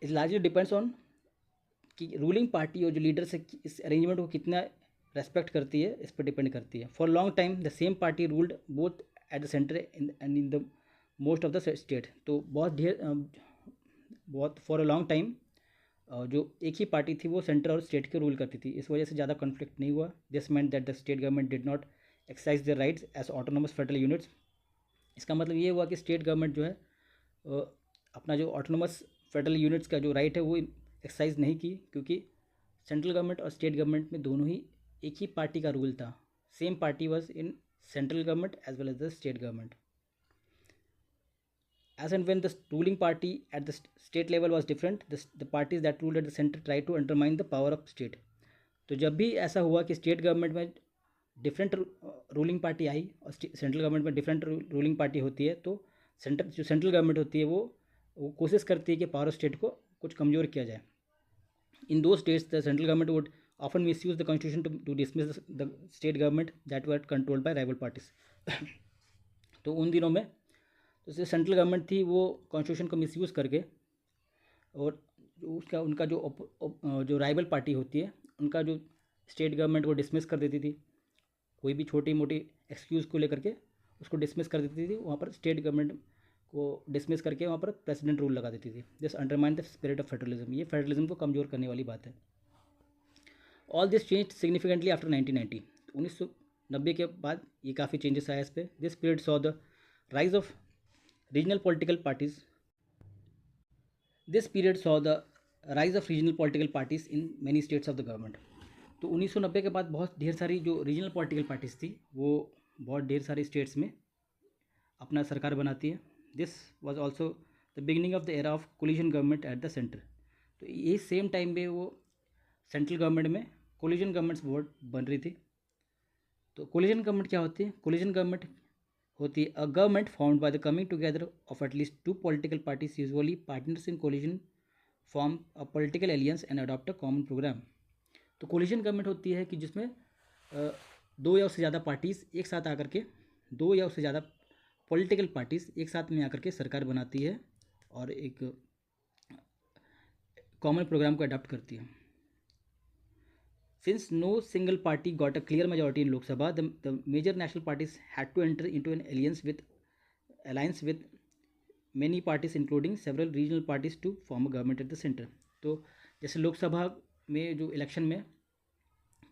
इट लार्जली डिपेंड्स ऑन कि रूलिंग पार्टी और जो leaders है इस arrangement को कितना रेस्पेक्ट करती है, इस पर डिपेंड करती है. For long time the same party ruled both at the centre and in the most of the state. तो बहुत फॉर अ लॉन्ग टाइम जो एक ही पार्टी थी वो सेंटर और स्टेट के रूल करती थी. इस वजह से ज़्यादा कॉन्फ्लिक्ट नहीं हुआ. This meant that the state government did not exercise their rights as autonomous federal units. इसका मतलब ये हुआ कि स्टेट गवर्नमेंट जो है अपना जो ऑटोनोमस फेडरल यूनिट्स का जो राइट है वो एक्सरसाइज नहीं की, क्योंकि सेंट्रल गवर्नमेंट और स्टेट गवर्नमेंट में दोनों ही एक ही पार्टी का रूल था. Same party was in central government as well as the state government. As and when the ruling party at the state level was different, the parties that ruled at the center tried to undermine the power of state. तो जब भी ऐसा हुआ कि state government में different ruling party आई और central government में different ruling party होती है, तो सेंट्रल गवर्नमेंट होती है वो कोशिश करती है कि पावर ऑफ स्टेट को कुछ कमज़ोर किया जाए. इन दो states the central government would often misuse the constitution to dismiss the state government that were controlled by rival parties. तो उन दिनों में तो जो सेंट्रल गवर्नमेंट थी वो कॉन्स्टिट्यूशन को मिसयूज़ करके और उनका जो राइवल पार्टी होती है उनका जो स्टेट गवर्नमेंट को डिसमिस कर देती थी. कोई भी छोटी मोटी एक्सक्यूज़ को लेकर के उसको डिसमिस कर देती थी. वहाँ पर स्टेट गवर्नमेंट को डिसमिस करके वहाँ पर प्रेसिडेंट रूल लगा देती थी. This undermine the spirit of federalism. ये फेडरलिज्म को कमज़ोर करने वाली बात है. All this change significantly after 1990. 1990 के बाद ये काफ़ी चेंजेस आया इस पर. This period saw the rise of regional political parties. This period saw the rise of regional political parties in many states of the government. तो 1990 के बाद बहुत ढेर सारी जो रीजनल पॉलिटिकल पार्टीज़ थी वो बहुत ढेर सारी स्टेट्स में अपना सरकार बनाती है. This was also the beginning of the era of collision government at the centre. तो ये सेम टाइम पे वो सेंट्रल गवर्नमेंट में कोलिजन गवर्नमेंट्स बोर्ड बन रही थी. तो कोलिजन गवर्नमेंट क्या होती है? कोलिजन गवर्नमेंट होती है a government found by the coming together of at least two political parties usually partners in coalition form a political alliance and adopt a common programme. तो कोलिजन गवर्नमेंट होती है कि जिसमें दो या उससे ज़्यादा पार्टीज़ एक साथ आकर के दो या उससे ज़्यादा पॉलिटिकल पार्टीज़ एक साथ में आकर के सरकार बनाती है और एक कॉमन प्रोग्राम को अडॉप्ट करती है. Since no single party got a clear majority in Lok Sabha, the major national parties had to enter into an alliance with many parties, including several regional parties, to form a government at the center. तो जैसे लोकसभा में जो election में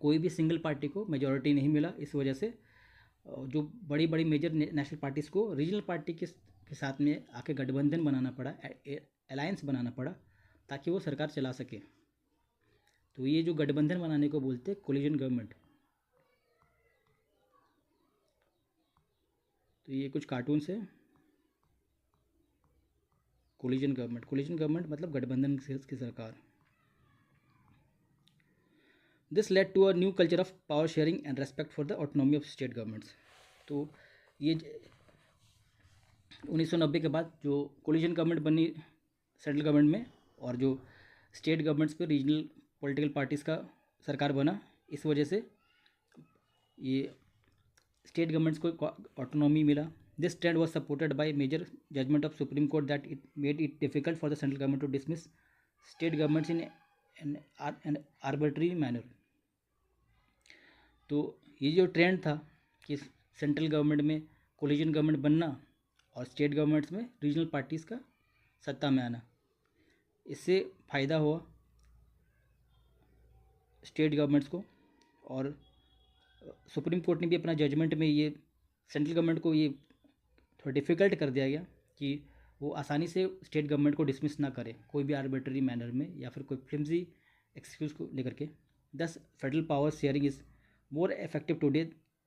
कोई भी single party को majority नहीं मिला, इस वजह से जो बड़ी बड़ी मेजर नेशनल पार्टीज़ को रीजनल पार्टी के साथ में आके गठबंधन बनाना पड़ा, अलायंस बनाना पड़ा, ताकि वो सरकार चला सके. तो ये जो गठबंधन बनाने को बोलते हैं कोलिजन गवर्नमेंट. तो ये कुछ कार्टून्स है. कोलिजन गवर्नमेंट मतलब गठबंधन की सरकार. This led to a new culture of power sharing and respect for the autonomy of state governments. तो ये 1990 के बाद जो कोलिजन गवर्नमेंट बनी सेंट्रल गवर्नमेंट में और जो स्टेट गवर्नमेंट्स पे रीजनल पॉलिटिकल पार्टीज़ का सरकार बना, इस वजह से ये स्टेट गवर्नमेंट्स को ऑटोनॉमी मिला. This trend was supported by major judgement of supreme court that it made it difficult for the central government to dismiss state governments in an arbitrary manner. तो ये जो ट्रेंड था कि central government में coalition government बनना और state governments में regional parties का सत्ता में आना, इससे फ़ायदा हुआ स्टेट गवर्नमेंट्स को. और सुप्रीम कोर्ट ने भी अपना जजमेंट में ये सेंट्रल गवर्नमेंट को ये थोड़ा डिफ़िकल्ट कर दिया गया कि वो आसानी से स्टेट गवर्नमेंट को डिसमिस ना करे कोई भी आर्बिट्ररी मैनर में या फिर कोई फ्लिमजी एक्सक्यूज़ को लेकर के. Thus federal power sharing is more effective today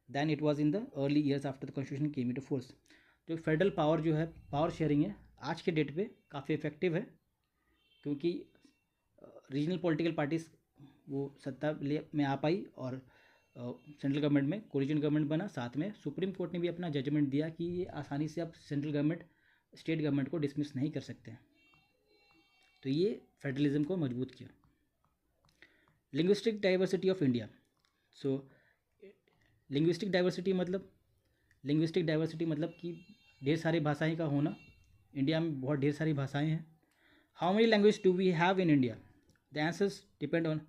than it was in the early years after the constitution came into force. जो फेडरल पावर जो है पावर शेयरिंग है आज के डेट पे काफ़ी इफेक्टिव है, क्योंकि रीजनल पॉलिटिकल पार्टीज़ वो सत्ता में आ पाई और सेंट्रल गवर्नमेंट में कोलिजन गवर्नमेंट बना. साथ में सुप्रीम कोर्ट ने भी अपना जजमेंट दिया कि ये आसानी से अब सेंट्रल गवर्नमेंट स्टेट गवर्नमेंट को डिसमिस नहीं कर सकते हैं. तो ये फेडरलिज्म को मजबूत किया. Linguistic diversity of India. So linguistic diversity मतलब कि ढेर सारी भाषाएं का होना. इंडिया में बहुत ढेर सारी भाषाएं हैं. How many language do we have in India? The answers depend on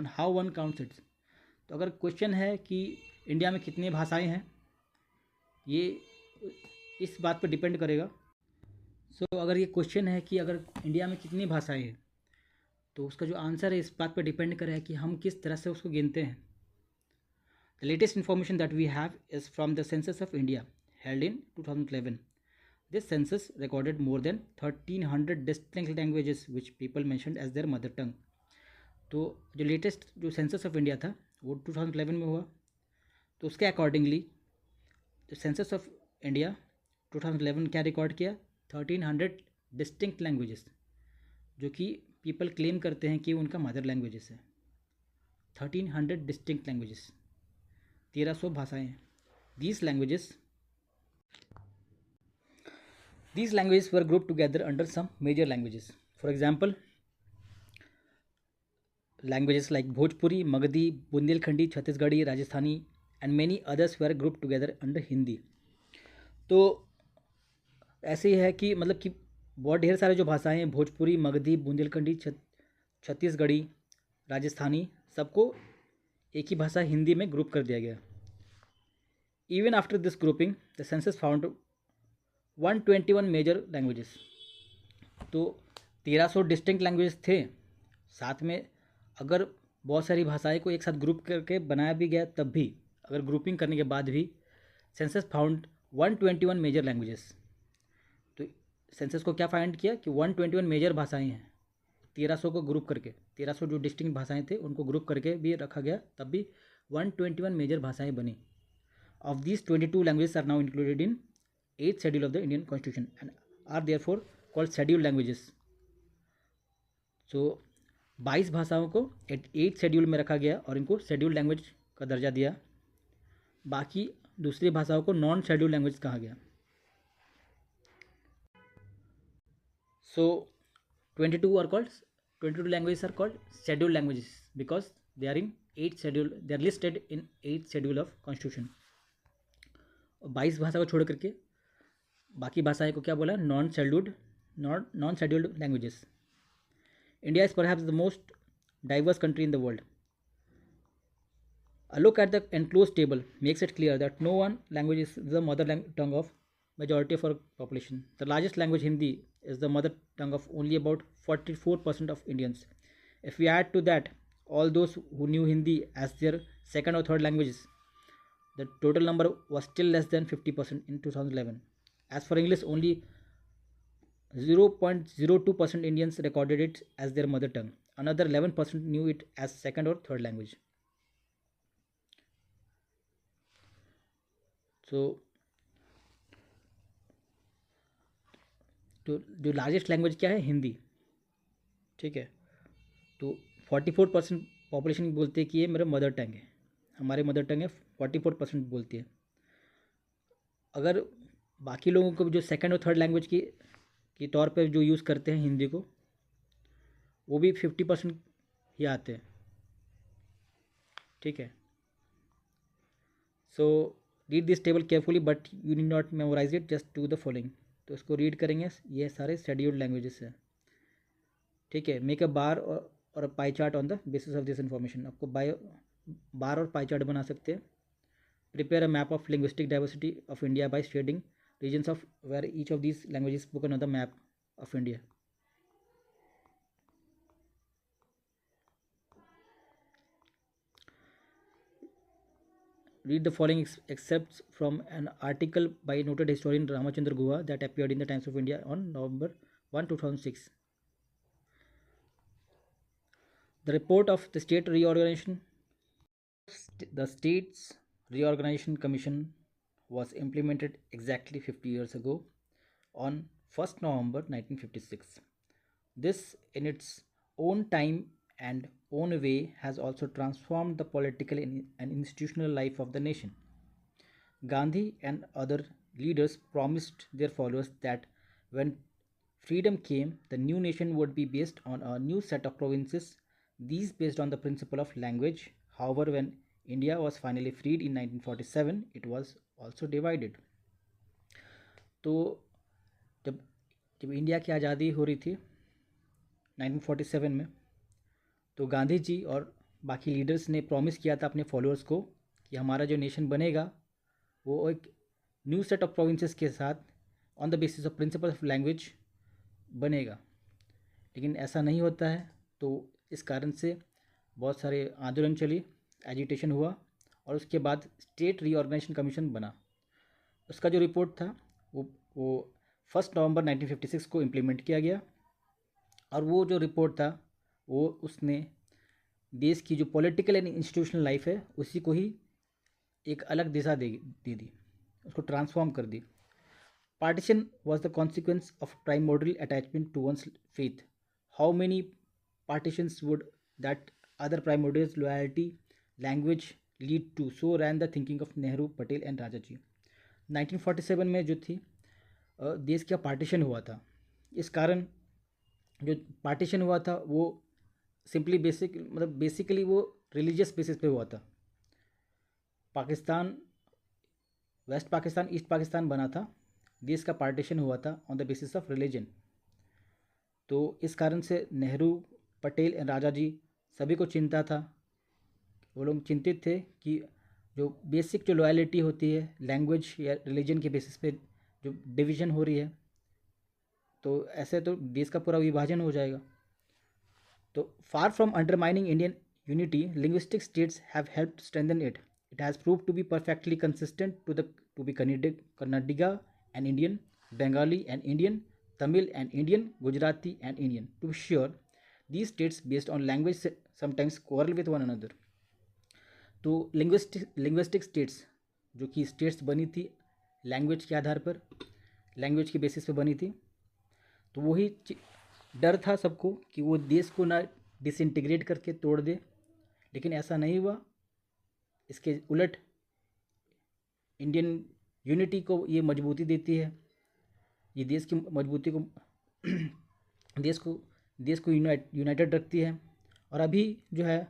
how one counts its. तो अगर क्वेश्चन है कि इंडिया में कितनी भाषाएं हैं, ये इस बात पर डिपेंड करेगा. अगर ये क्वेश्चन है कि अगर इंडिया में कितनी भाषाएं हैं, तो उसका जो आंसर है इस बात पर डिपेंड करेगा कि हम किस तरह से उसको गिनते हैं. The latest information that we have is from the census of India held in 2011. This census recorded more than 1300 distinct languages which people mentioned as their mother tongue. तो जो लेटेस्ट जो सेंसस ऑफ इंडिया था वो 2011 में हुआ. तो उसके accordingly जो सेंसस ऑफ इंडिया 2011 क्या रिकॉर्ड किया? 1300 डिस्टिंक्ट लैंग्वेजेस जो कि पीपल क्लेम करते हैं कि उनका मदर लैंग्वेजेस है. 1300 डिस्टिंक्ट लैंग्वेजेस, 1300 भाषाएँ हैं. These languages were grouped together under some major languages. For example, languages like Bhojpuri, Magadhi, Bundelkhandi, Chhattisgarhi, Rajasthani and many others were grouped together under Hindi. तो ऐसे ही है कि मतलब कि बहुत ढेर सारे जो भाषाएं हैं, भोजपुरी, मगधी, बुंदेलखंडी, छत्तीसगढ़ी, राजस्थानी, सबको एक ही भाषा हिंदी में ग्रुप कर दिया गया. Even after this grouping the census found 121 major languages. तो 1300 डिस्टिंक्ट लैंग्वेज थे. साथ में अगर बहुत सारी भाषाएं को एक साथ ग्रुप करके बनाया भी गया, तब भी अगर ग्रुपिंग करने के बाद भी सेंसस फाउंड 121 मेजर लैंग्वेजेस. तो सेंसस को क्या फाइंड किया कि 121 मेजर भाषाएं हैं. 1300 को ग्रुप करके, 1300 जो डिस्टिंक्ट भाषाएं थे उनको ग्रुप करके भी रखा गया, तब भी 121 मेजर भाषाएं बनी. Of these 22 languages are now included in 8th schedule of the Indian Constitution and are therefore called scheduled languages. So 22 भाषाओं को 8th शेड्यूल में रखा गया और इनको शेड्यूल्ड लैंग्वेज का दर्जा दिया. बाकी दूसरी भाषाओं को नॉन शेड्यूल्ड लैंग्वेज कहा गया. So 22 languages are called scheduled languages because they are in 8th schedule. They are listed in 8th schedule of Constitution. 22 भाषा को छोड़ करके बाकी भाषाएं को क्या बोला? Non scheduled languages. India is perhaps the most diverse country in the world. A look at the enclosed table makes it clear that no one language is the mother tongue of majority of our population. The largest language, Hindi, is the mother tongue of only about 44% of Indians. If we add to that all those who knew Hindi as their second or third languages, the total number was still less than 50% in 2011. As for English, only 0.02% Indians recorded it as their mother tongue. Another 11% knew it as second or third language. So, तो जो largest language क्या है? हिंदी. ठीक है. तो 44% population बोलती है कि ये मेरा मदर टंग है, हमारे मदर टंग है. 44% बोलती है. अगर बाकी लोगों को जो सेकंड और थर्ड लैंग्वेज की तौर पे जो यूज़ करते हैं हिंदी को, वो भी 50% ही आते हैं. ठीक है. So read this table carefully but you need not memorise it, just do the following. तो इसको रीड करेंगे. ये सारे शेड्यूल्ड लैंग्वेजेस हैं. ठीक है. Make a bar or a pie chart on the basis of this information. आपको bar और पाई चार्ट बना सकते हैं. Prepare a map of linguistic diversity of India by shading regions of where each of these languages spoken on the map of India. Read the following excerpts from an article by noted historian Ramachandra Guha that appeared in the Times of India on November 1, 2006. The report of the State Reorganization. The States Reorganization Commission was implemented exactly 50 years ago on 1st November 1956. This, in its own time and own way, has also transformed the political and institutional life of the nation. Gandhi and other leaders promised their followers that when freedom came, the new nation would be based on a new set of provinces These based on the principle of language. However, when India was finally freed in 1947, it was also divided. तो जब जब India की आज़ादी हो रही थी 1947 में, तो गांधी जी और बाकी लीडर्स ने प्रॉमिस किया था अपने फॉलोअर्स को कि हमारा जो नेशन बनेगा वो एक न्यू सेट ऑफ प्रोविंसेस के साथ on the basis of principle of language बनेगा, लेकिन ऐसा नहीं होता है। तो इस कारण से बहुत सारे आंदोलन चली, एजिटेशन हुआ, और उसके बाद स्टेट रीऑर्गेनाइजेशन कमीशन बना। उसका जो रिपोर्ट था वो 1 नवंबर 1956 को इम्प्लीमेंट किया गया, और वो जो रिपोर्ट था वो उसने देश की जो पॉलिटिकल एंड इंस्टीट्यूशनल लाइफ है उसी को ही एक अलग दिशा दे दी, उसको ट्रांसफॉर्म कर दी। Partition was the consequence of primordial attachment to one's faith. How many partitions would that other primordial loyalty language lead to, so ran the thinking of Nehru, Patel and Rajaji. 1947 में जो थी देश का पार्टीशन हुआ था। इस कारण जो पार्टीशन हुआ था वो सिंपली बेसिकली वो रिलीजियस बेसिस पे हुआ था। पाकिस्तान, वेस्ट पाकिस्तान, ईस्ट पाकिस्तान बना था, देश का पार्टीशन हुआ था on the basis of religion. तो इस कारण से नेहरू, पटेल एंड राजा जी सभी को चिंता था, वो लोग चिंतित थे कि जो बेसिक जो लॉयल्टी होती है लैंग्वेज या रिलीजन के बेसिस पे जो डिवीज़न हो रही है, तो ऐसे तो देश का पूरा विभाजन हो जाएगा। तो far from undermining Indian unity, linguistic states have helped strengthen it. It has prove to be perfectly consistent to be Kannadiga and Indian, Bengali and Indian, Tamil and Indian, Gujarati and Indian. To be sure, these states based on language sometimes quarrel with one another. तो linguistic states जो कि states बनी थी language के आधार पर, language के basis पे बनी थी, तो वही डर था सबको कि वो देश को ना डिसइंटीग्रेट करके तोड़ दे, लेकिन ऐसा नहीं हुआ। इसके उलट इंडियन यूनिटी को ये मजबूती देती है, ये देश की मजबूती को देश को यूनाइटेड रखती है। और अभी जो है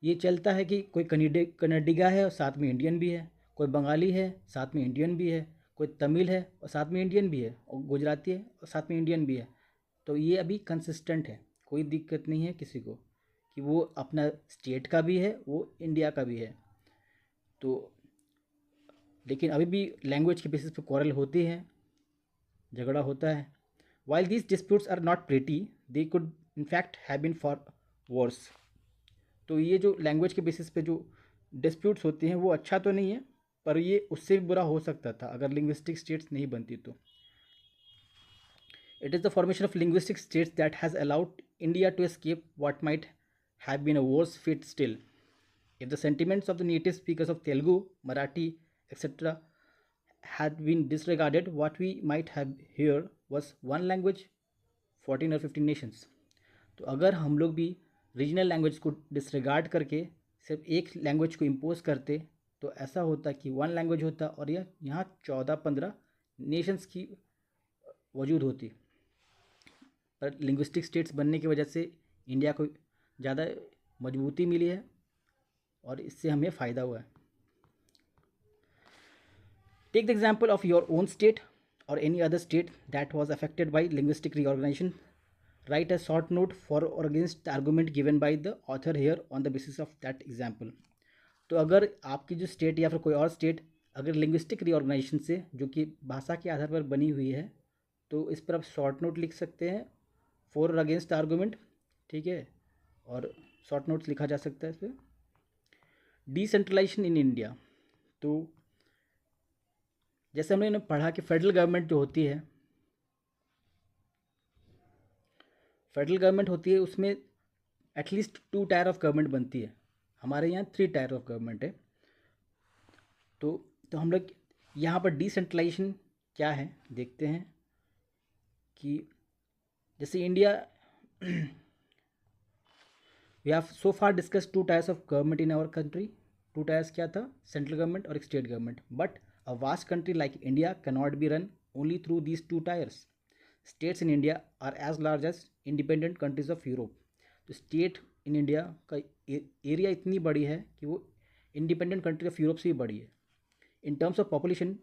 ये चलता है कि कोई कन्नडिगा है और साथ में इंडियन भी है, कोई बंगाली है साथ में इंडियन भी है, कोई तमिल है और साथ में इंडियन भी है, और गुजराती है और साथ में इंडियन भी है। तो ये अभी कंसिस्टेंट है, कोई दिक्कत नहीं है किसी को कि वो अपना स्टेट का भी है, वो इंडिया का भी है। तो लेकिन अभी भी लैंग्वेज के बेसिस पे क्वारल होती है, झगड़ा होता है। While these disputes are not pretty, they could in fact have been for worse. तो ये जो लैंग्वेज के बेसिस पे जो डिस्प्यूट्स होते हैं वो अच्छा तो नहीं है, पर ये उससे भी बुरा हो सकता था अगर लिंग्विस्टिक स्टेट्स नहीं बनती तो। It is the formation of linguistic states that has allowed India to escape what might have been a worse fate still. If the sentiments of the native speakers of Telugu, Marathi, etc. had been disregarded, what we might have here was one language, 14 or 15 nations. तो अगर हम लोग भी regional language को disregard करके सिर्फ एक language को इम्पोज करते तो ऐसा होता कि वन लैंग्वेज होता और यह यहाँ 14-15 नेशंस की वजूद होती। पर लिंग्विस्टिक स्टेट्स बनने की वजह से इंडिया को ज़्यादा मजबूती मिली है और इससे हमें फ़ायदा हुआ है। Take the example of your own state or any other state that was affected by linguistic reorganisation. Write a short note for और against the argument given by the author here on the basis of that example. तो अगर आपकी जो state या फिर कोई और state अगर लिंग्विस्टिक रीऑर्गेनाइजेशन से जो कि भाषा के आधार पर बनी हुई है, तो इस पर आप शॉर्ट नोट लिख सकते हैं फॉर और अगेंस्ट द आर्गूमेंट, ठीक है, और शॉर्ट नोट्स लिखा जा सकता है इस पर। डिसेंट्रलाइजेशन इन इंडिया, तो जैसे हमने पढ़ा कि फेडरल गवर्नमेंट जो होती है, फेडरल गवर्नमेंट होती है उसमें एटलीस्ट 2 टायर ऑफ गवर्नमेंट बनती है। हमारे यहाँ 3 टायर ऑफ गवर्नमेंट है। तो हम लोग यहाँ पर डिसेंट्रलाइजेशन क्या है देखते हैं कि जैसे India we have so far discuss 2 tiers of government in our country. 2 tiers क्या था? सेंट्रल गवर्नमेंट और एक state government. But a vast country like India can not be run only through these 2 tiers. States in India are as large as independent countries of Europe. तो state in India का area इतनी बड़ी है कि वो independent country of Europe से भी बड़ी है. In terms of population,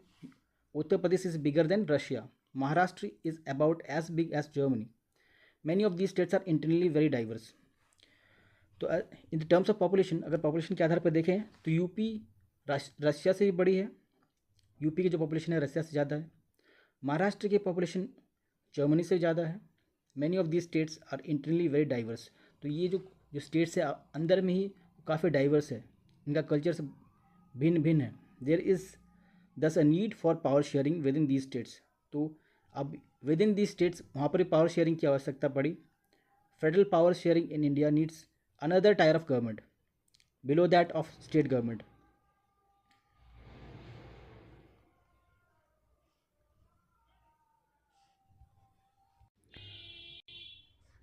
Uttar Pradesh is bigger than Russia. Maharashtra is about as big as Germany. Many of these states are internally very diverse. तो in the terms of population, अगर population के आधार पर देखें तो यूपी रशिया से भी बड़ी है. यूपी की जो पॉपुलेशन है रशिया से ज़्यादा है. महाराष्ट्र की पॉपुलेशन जर्मनी से ज़्यादा है. Many of these states are internally very diverse. तो ये जो जो स्टेट्स है अंदर में ही काफ़ी डाइवर्स है, इनका कल्चर से भिन्न भिन्न है. देयर इज़ दस a need for power sharing with in these states. तो अब विद इन दीज स्टेट्स वहाँ पर भी पावर शेयरिंग की आवश्यकता पड़ी. Federal power sharing in India needs another tier of government below that of state government.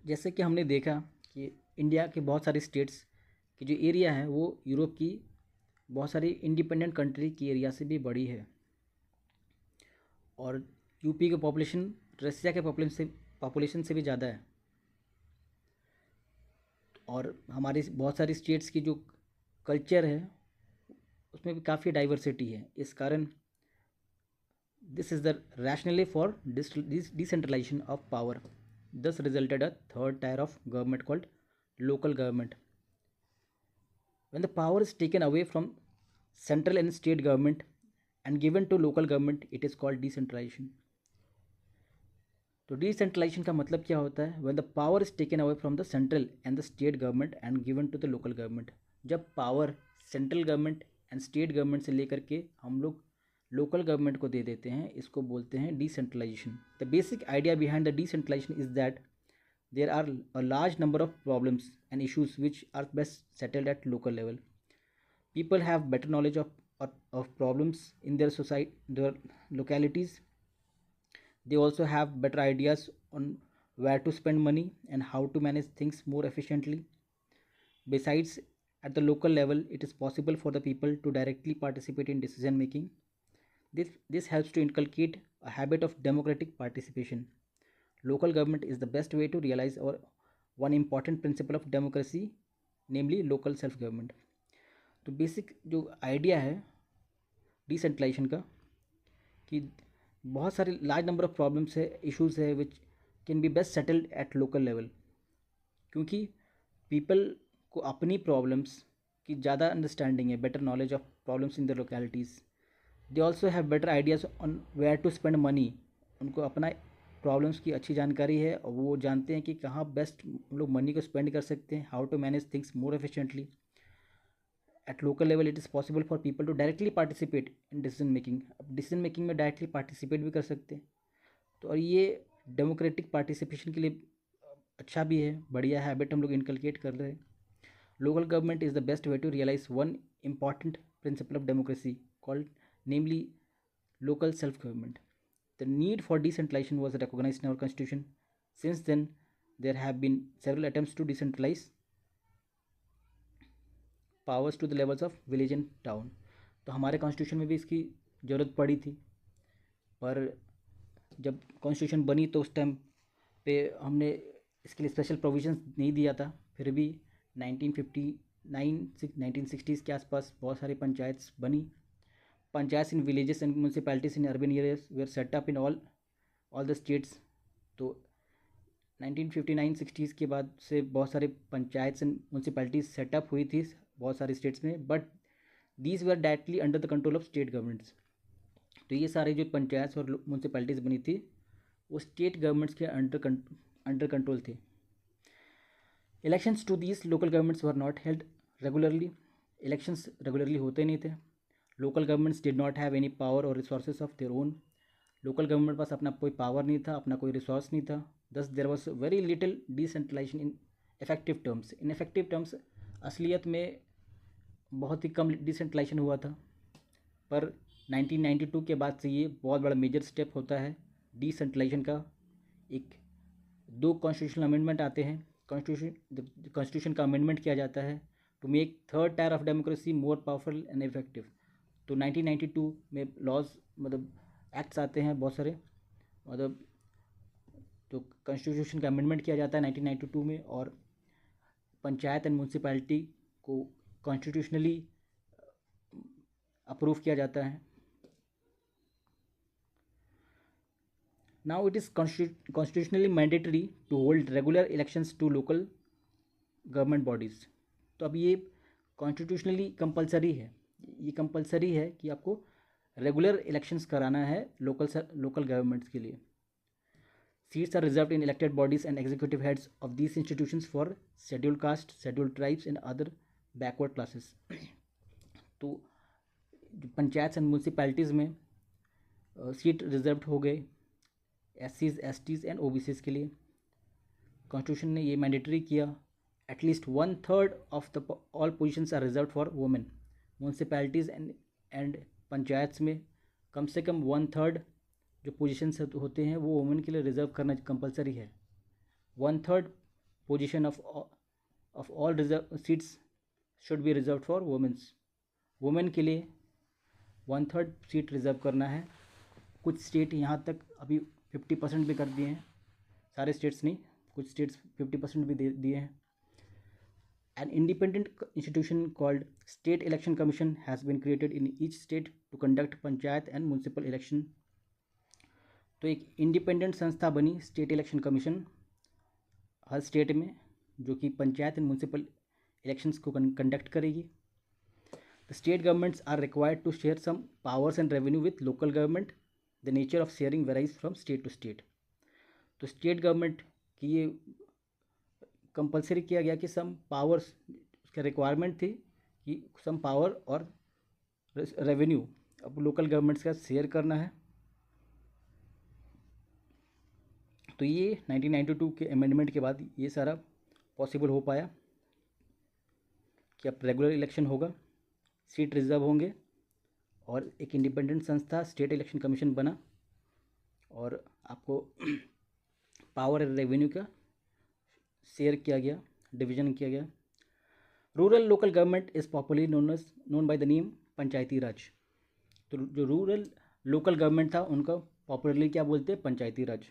जैसे कि हमने देखा कि इंडिया के बहुत सारे स्टेट्स की जो एरिया है वो यूरोप की बहुत सारी इंडिपेंडेंट कंट्री की एरिया से भी बड़ी है. और यूपी की पॉपुलेशन रसिया के पॉपुलेशन से भी ज़्यादा है. और हमारी बहुत सारी स्टेट्स की जो कल्चर है उसमें भी काफ़ी डाइवर्सिटी है. इस कारण this is the rationale for decentralisation of power. Thus resulted a third tier of government called local government. When the power is taken away from central and state government and given to local government, it is called decentralization. तो decentralisation का मतलब क्या होता है? When the power is taken away from the central and the state government and given to the local government. जब power central government and state government से लेकर के हम लोग लोकल गवर्नमेंट को दे देते हैं, इसको बोलते हैं decentralisation. The basic idea behind the decentralisation is that there are a large number of problems and issues which are best settled at local level. People have better knowledge of problems in their society, their localities. They also have better ideas on where to spend money and how to manage things more efficiently. Besides, at the local level, it is possible for the people to directly participate in decision making. This helps to inculcate a habit of democratic participation. Local government is the best way to realize our one important principle of democracy, namely local self government. तो basic जो idea है decentralisation का कि बहुत सारे large number of problems है, issues है which can be best settled at local level. क्योंकि पीपल को अपनी प्रॉब्लम्स की ज़्यादा अंडरस्टैंडिंग है, better knowledge of problems in the localities. They also have better ideas on where to spend money. उनको अपना प्रॉब्लम्स की अच्छी जानकारी है और वो जानते हैं कि कहाँ बेस्ट हम लोग मनी को स्पेंड कर सकते हैं, how to manage things more efficiently. At local level it is possible for people to directly participate in decision making. अब डिसीजन मेकिंग में डायरेक्टली पार्टिसिपेट भी कर सकते हैं. तो और ये डेमोक्रेटिक पार्टिसिपेशन के लिए अच्छा भी है, बढ़िया हैबिट हम लोग इनकलकेट कर रहे हैं. Local government is the best way to realise one important principle of democracy called namely local self-government. The need for decentralization was recognized in our constitution. Since then, there have been several attempts to decentralize powers to the levels of village and town. तो हमारे constitution में भी इसकी ज़रूरत पड़ी थी, पर जब कॉन्स्टिट्यूशन बनी तो उस टाइम पे हमने इसके लिए स्पेशल प्रोविजंस नहीं दिया था. फिर भी 1960s के आसपास बहुत सारी पंचायत्स बनी. Panchayats in villages and municipalities in urban areas were set up in all the states. तो 1959-60s के बाद से बहुत सारे पंचायत्स एंड म्यूनसिपैलिटीज सेटअप हुई थी बहुत सारे स्टेट्स में, but these were directly under the control of state governments. तो ये सारे जो पंचायत्स और म्यूनसिपैलिटीज़ बनी थी वो स्टेट गवर्नमेंट्स के अंडर कंट्रोल थे. Elections to these local governments were not held regularly. Elections regularly होते नहीं थे. Local governments did not have any power or resources of their own. Local government पास अपना कोई पावर नहीं था, अपना कोई रिसोर्स नहीं था. Thus there was very little decentralisation in effective terms. In effective terms असलियत में बहुत ही कम डिसेंट्रलाइजेशन हुआ था. पर 1992 के बाद से ये बहुत बड़ा मेजर स्टेप होता है डिसेंट्रलाइजेशन का. एक 2 कॉन्स्टिट्यूशनल अमेंडमेंट आते हैं. कॉन्स्टिट्यूशन का अमेंडमेंट किया जाता है to make third tier of democracy more powerful and effective. तो 1992 में लॉज मतलब एक्ट्स आते हैं बहुत सारे, मतलब तो कॉन्स्टिट्यूशन का अमेंडमेंट किया जाता है 1992 में. और पंचायत एंड म्यूनसिपैलिटी को कॉन्स्टिट्यूशनली अप्रूव किया जाता है। Now it is constitutionally mandatory to hold regular elections to local government bodies. तो अब ये कॉन्स्टिट्यूशनली कंपलसरी है, ये कंपलसरी है कि आपको रेगुलर इलेक्शंस कराना है लोकल गवर्नमेंट्स के लिए। Seats are reserved in elected bodies and executive heads of these institutions for scheduled caste, scheduled tribes and other backward classes. तो पंचायत एंड म्यूनसिपैलिटीज़ में सीट रिजर्व्ड हो गए एससीज, एसटीज़ एंड ओबीसीज़ के लिए। कॉन्स्टिट्यूशन ने ये मैंडेटरी किया at least 1/3 of the all positions are reserved for women. Municipalities and panchayat में कम से कम 1/3 जो पोजीशंस होते हैं वो वुमेन के लिए रिजर्व करना कंपलसरी है। 1/3 position of all reserve seats should be reserve for womens. Women के लिए 1/3 सीट रिजर्व करना है। कुछ स्टेट यहाँ तक अभी 50% भी कर दिए हैं, सारे स्टेट्स नहीं, कुछ स्टेट्स 50% भी दे दिए हैं। An independent institution called State Election Commission has been created in each state to conduct panchayat and municipal election। तो एक इंडिपेंडेंट संस्था बनी स्टेट इलेक्शन कमीशन हर स्टेट में, जो कि पंचायत एंड म्यूनसिपल इलेक्शंस को कंडक्ट करेगी। The state governments are required to share some powers and revenue with local government. The nature of sharing varies from state to state. तो state government की ये compulsory किया गया कि सम पावर्स, उसका requirement थी कि सम पावर और रेवेन्यू अब लोकल गवर्नमेंट्स का शेयर करना है। तो ये 1992 के अमेंडमेंट के बाद ये सारा पॉसिबल हो पाया कि अब रेगुलर इलेक्शन होगा, सीट रिजर्व होंगे और एक इंडिपेंडेंट संस्था स्टेट इलेक्शन कमीशन बना और आपको पावर और रेवेन्यू का शेयर किया गया, डिवीजन किया गया। Rural local government is popularly known by the name panchayati raj. तो जो रूरल लोकल गवर्नमेंट था उनका पॉपुलरली क्या बोलते हैं, पंचायती राज।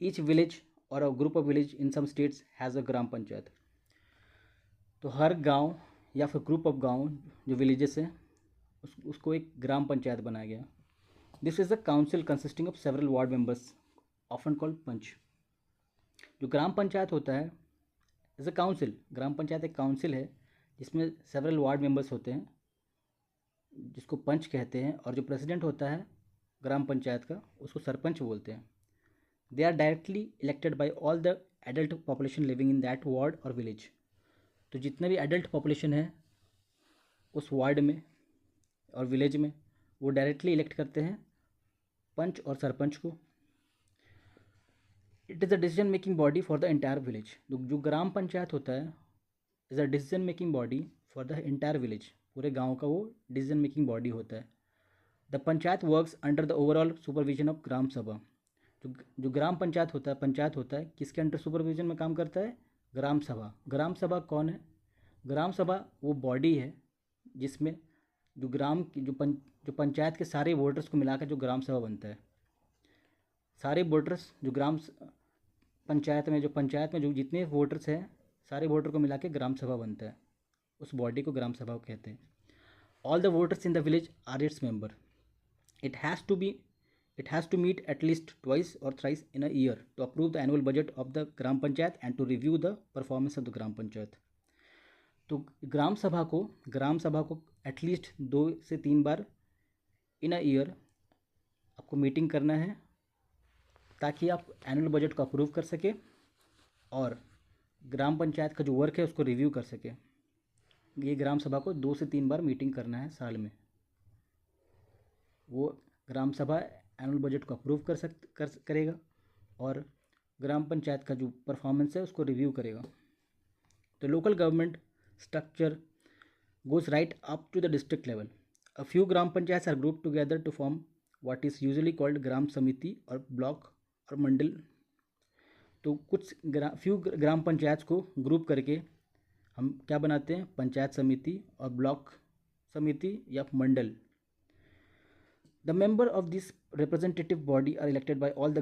Each village or a group of village in some states has a gram panchayat. तो हर गांव या फिर ग्रुप ऑफ गांव जो विलेजेस हैं उसको एक ग्राम पंचायत बनाया गया। This is a council consisting of several ward members often called panch. जो ग्राम पंचायत होता है is a council, gram panchayat एक काउंसिल है जिसमें सेवरल वार्ड मेंबर्स होते हैं जिसको पंच कहते हैं, और जो प्रेसिडेंट होता है ग्राम पंचायत का उसको सरपंच बोलते हैं। They are directly elected by all the adult population living in that ward और विलेज। तो जितने भी एडल्ट पॉपुलेशन है उस वार्ड में और विलेज में वो डायरेक्टली इलेक्ट करते हैं पंच और सरपंच को। It is a decision making body for the entire village. जो ग्राम पंचायत होता है is a decision making body for the entire village. पूरे गांव का वो डिसीजन मेकिंग बॉडी होता है। The panchayat works under the overall supervision of gram sabha. जो ग्राम पंचायत होता है किसके अंडर सुपरविजन में काम करता है, ग्राम सभा। ग्राम सभा कौन है, ग्राम सभा वो बॉडी है जिसमें जो ग्राम की जो पंचायत के सारे वोटर्स को मिलाकर जो ग्राम सभा बनता है। सारे वोटर्स जो पंचायत में जो जितने वोटर्स हैं सारे वोटर को मिला के ग्राम सभा बनता है, उस बॉडी को ग्राम सभा कहते हैं। All the voters in the village are its member. It has to meet at least twice or thrice in a year to approve the annual budget of the gram panchayat and to review the performance of the ग्राम पंचायत। तो ग्राम सभा को at least 2 से 3 बार इन a year आपको meeting करना है ताकि आप annual budget को अप्रूव कर सके और ग्राम पंचायत का जो वर्क है उसको रिव्यू कर सके। ये ग्राम सभा को 2 से 3 बार मीटिंग करना है साल में। वो ग्राम सभा एनुअल बजट को अप्रूव करेगा और ग्राम पंचायत का जो परफॉर्मेंस है उसको रिव्यू करेगा। तो local government structure goes right up to the district level. A few gram panchayats are grouped together to form what is usually called gram samiti or block or मंडल। तो कुछ फ्यू ग्राम पंचायत को group करके हम क्या बनाते हैं, पंचायत समिति और ब्लॉक समिति या mandal. The member of this representative body are elected by all the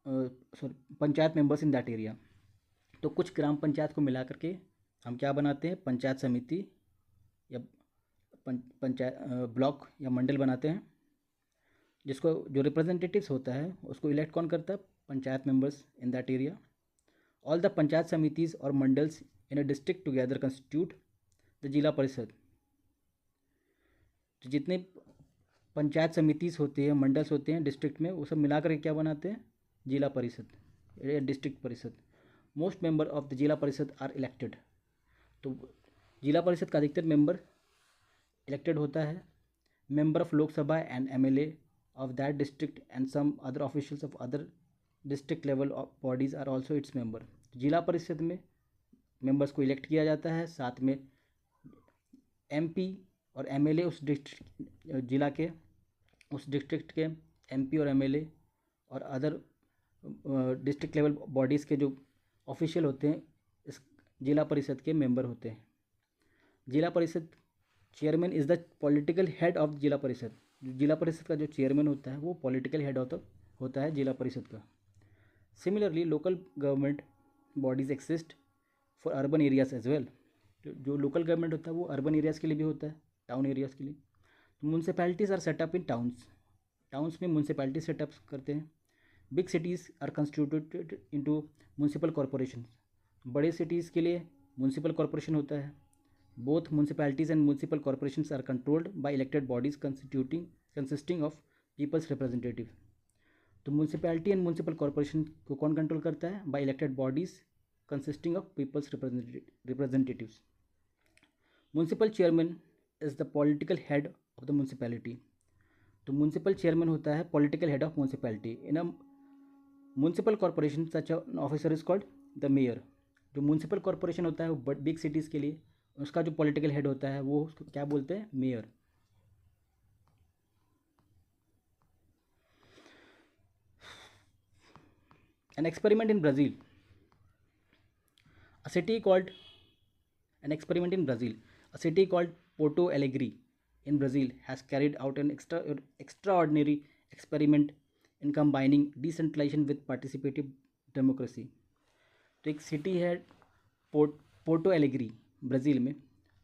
panchayat members in that area. तो कुछ ग्राम पंचायत को मिला करके हम क्या बनाते हैं, पंचायत समिति या पंचायत ब्लॉक या मंडल बनाते हैं, जिसको जो रिप्रेजेंटेटिव्स होता है उसको इलेक्ट कौन करता है, panchayat members in that area. All the panchayat samitis or mandals in a district together constitute the zila parishad. तो जितने पंचायत समितिज होते हैं, मंडल्स होते हैं डिस्ट्रिक्ट में, वो सब मिलाकर क्या बनाते हैं, जिला परिषद या डिस्ट्रिक्ट परिषद। Most member of the zila परिषद आर इलेक्टेड। तो जिला परिषद का अधिकतर मेंबर इलेक्टेड होता है। Member of Lok Sabha and MLA of that district and some other officials of other district level of bodies are also its member. Zila Parishad में मेंबर्स को इलेक्ट किया जाता है, साथ में एमपी और एमएलए उस डिस्ट्रिक्ट जिला के उस डिस्ट्रिक्ट के एमपी और एमएलए और अदर डिस्ट्रिक्ट लेवल बॉडीज़ के जो ऑफिशियल होते हैं इस जिला परिषद के मेंबर होते हैं। जिला परिषद chairman is the political head of जिला परिषद। जिला परिषद का जो चेयरमैन होता है वो पॉलिटिकल हेड होता है जिला परिषद का। Similarly local government bodies exist for urban areas as well. जो लोकल गवर्नमेंट होता है वो अर्बन एरियाज़ के लिए भी होता है, टाउन एरियाज़ के लिए। तो municipalities are set up in towns में म्यूनसिपैलिटी सेटअप करते हैं। Big cities are constituted into municipal corporation. बड़े सिटीज़ के लिए म्यूनसिपल कॉरपोरेशन होता है। Both municipalities and municipal corporations are controlled by elected bodies consisting of people's representative. तो municipality and municipal corporation को कौन कंट्रोल करता है, by elected bodies consisting of people's representatives. Municipal chairman is the political head of the municipality. तो municipal chairman होता है political head of municipality. In a municipal corporation such an officer is called the mayor. जो municipal corporation होता है वो big cities के लिए उसका जो पॉलिटिकल हेड होता है वो उसको क्या बोलते हैं, mayor. An experiment in Brazil. A city called an experiment in Brazil. A city called Porto Alegre in Brazil has carried out an extraordinary experiment in combining decentralization with participative democracy. तो एक city है Porto Allegri Brazil में,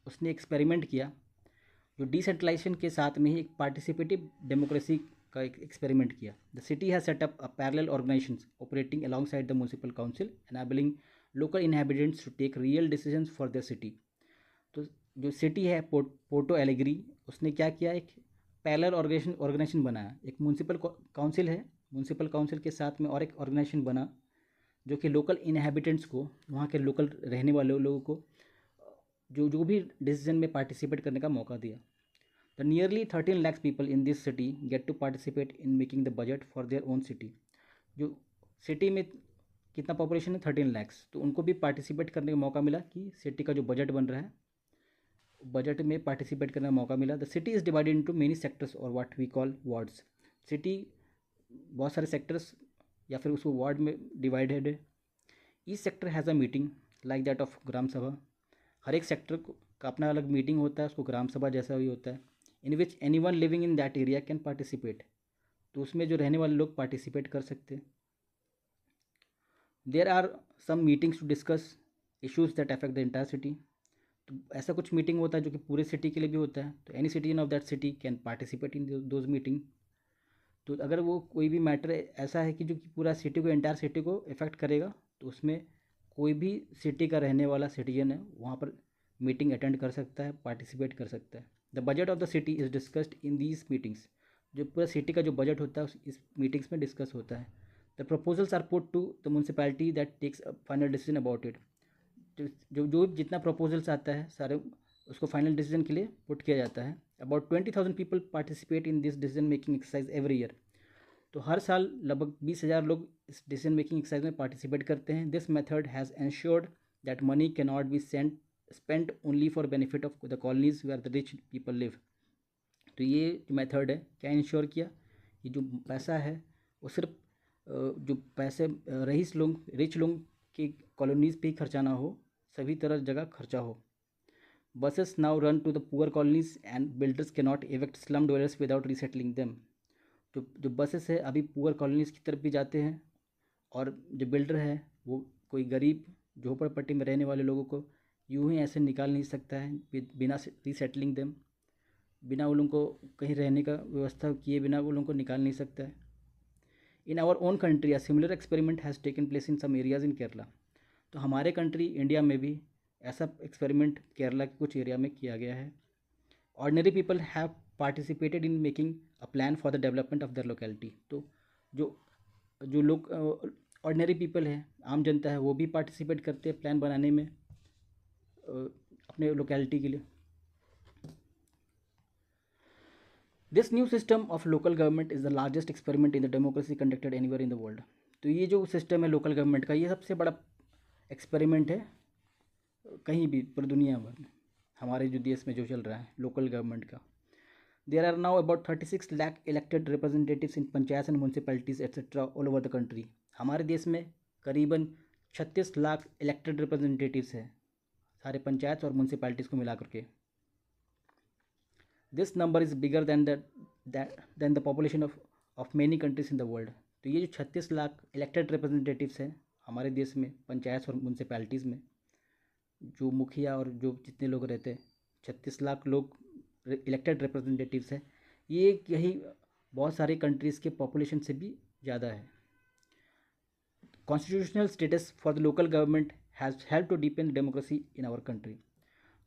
उसने experiment किया जो decentralisation के साथ में ही एक पार्टिसिपेटिव डेमोक्रेसी का एक एक्सपेरिमेंट किया। The city has set up a parallel organisations operating alongside the municipal council enabling local inhabitants to take real decisions for their city. तो जो सिटी है पोर्टो एलेग्री, उसने क्या किया, एक पैरेलल ऑर्गेनाइजेशन बनाया। एक म्युनिसिपल काउंसिल है, म्युनिसिपल काउंसिल के साथ में और एक ऑर्गेनाइजेशन बना जो कि लोकल इनहैबिटेंट्स को, वहाँ के लोकल रहने वाले लोगों को जो भी डिसीजन में पार्टिसिपेट करने का मौका दिया। The nearly 13 lakhs people in this city get to participate in making the budget for their own city. जो सिटी में कितना पॉपुलेशन है, 13 lakhs, तो उनको भी पार्टिसिपेट करने का मौका मिला कि सिटी का जो बजट बन रहा है बजट में पार्टिसिपेट करने का मौका मिला। The city is divided into many sectors or what we call wards. City बहुत सारे सेक्टर्स या फिर उसको वार्ड में डिवाइडेड है। Each sector has a meeting like that of gram sabha. हर एक सेक्टर का अपना अलग मीटिंग होता है, उसको ग्राम सभा जैसा ही होता है। In which anyone living in that area can participate. तो उसमें जो रहने वाले लोग पार्टिसिपेट कर सकते हैं। There are some meetings to discuss issues that affect the entire city. तो ऐसा कुछ मीटिंग होता है जो कि पूरे सिटी के लिए भी होता है। तो any citizen of that city can participate in those meeting. तो अगर वो कोई भी मैटर ऐसा है कि जो कि पूरा सिटी को, एंटायर सिटी को इफेक्ट करेगा, तो उसमें कोई भी सिटी का रहने वाला सिटीजन है वहाँ पर मीटिंग अटेंड कर सकता है, पार्टिसिपेट कर सकता है। The budget of the city is discussed in these meetings. जो पूरा सिटी का जो बजट होता है इस मीटिंग्स में डिस्कस होता है। The proposals are put to the municipality that takes a final decision about it. जो जितना प्रपोजल्स आता है सारे उसको फाइनल डिसीजन के लिए पुट किया जाता है। About 20,000 people participate in this decision making exercise every year. तो हर साल लगभग 20,000 लोग इस डिसीजन मेकिंग एक्सरसाइज में पार्टिसिपेट करते हैं। This method has ensured that money can not B spent only for benefit of the colonies where the rich people live। तो ये जो मेथड है क्या इंश्योर किया कि जो पैसा है वो सिर्फ जो पैसे रईस लोग, रिच लोग की कॉलोनीज़ पे ही खर्चा ना हो, सभी तरह जगह खर्चा हो। Buses now run to the poor colonies and builders can not evict slum dwellers without resettling them. जो बसेस है अभी पुअर कॉलोनीज़ की तरफ भी जाते हैं और जो बिल्डर है वो कोई गरीब झोपड़पट्टी में रहने वाले लोगों को यूं ही ऐसे निकाल नहीं सकता है बिना रीसेटलिंग देम, बिना वो लोगों को कहीं रहने का व्यवस्था किए बिना वो लोगों को निकाल नहीं सकता है। In our own country a similar experiment has taken place in some areas in Kerala. तो हमारे कंट्री इंडिया में भी ऐसा एक्सपेरिमेंट केरला के कुछ एरिया में किया गया है। Ordinary people have participated in making a plan for the development of their locality. तो जो जो लोग ऑर्डिनरी पीपल है, आम जनता है, वो भी पार्टिसिपेट करते हैं प्लान बनाने में अपने लोकेलिटी के लिए। This new system of local government is the largest experiment in the democracy conducted anywhere in the world. तो ये जो सिस्टम है लोकल गवर्नमेंट का, ये सबसे बड़ा एक्सपेरिमेंट है कहीं भी पूरी दुनिया भर में, हमारे जो देश में जो चल रहा है लोकल गवर्नमेंट का। There are now about 36 lakh elected representatives in panchayat and municipalities etcetera all over the country. हमारे देश में करीबन 36 लाख इलेक्टेड रिप्रेजेंटेटिव्स हैं, सारे पंचायत और म्यूनसिपैलिटीज़ को मिला करके। This number is bigger than the population of many countries in the world. तो ये जो 36 लाख इलेक्टेड रिप्रेजेंटेटिव्स हैं हमारे देश में पंचायत और म्यूनसिपैलिटीज़ में, जो मुखिया और जो जितने लोग रहते हैं 36 लाख लोग इलेक्टेड रिप्रेजेंटेटिव्स हैं, ये यही बहुत सारी कंट्रीज़ के पॉपुलेशन से भी ज़्यादा है। Constitutional status for the local government has help to deepen democracy in our country.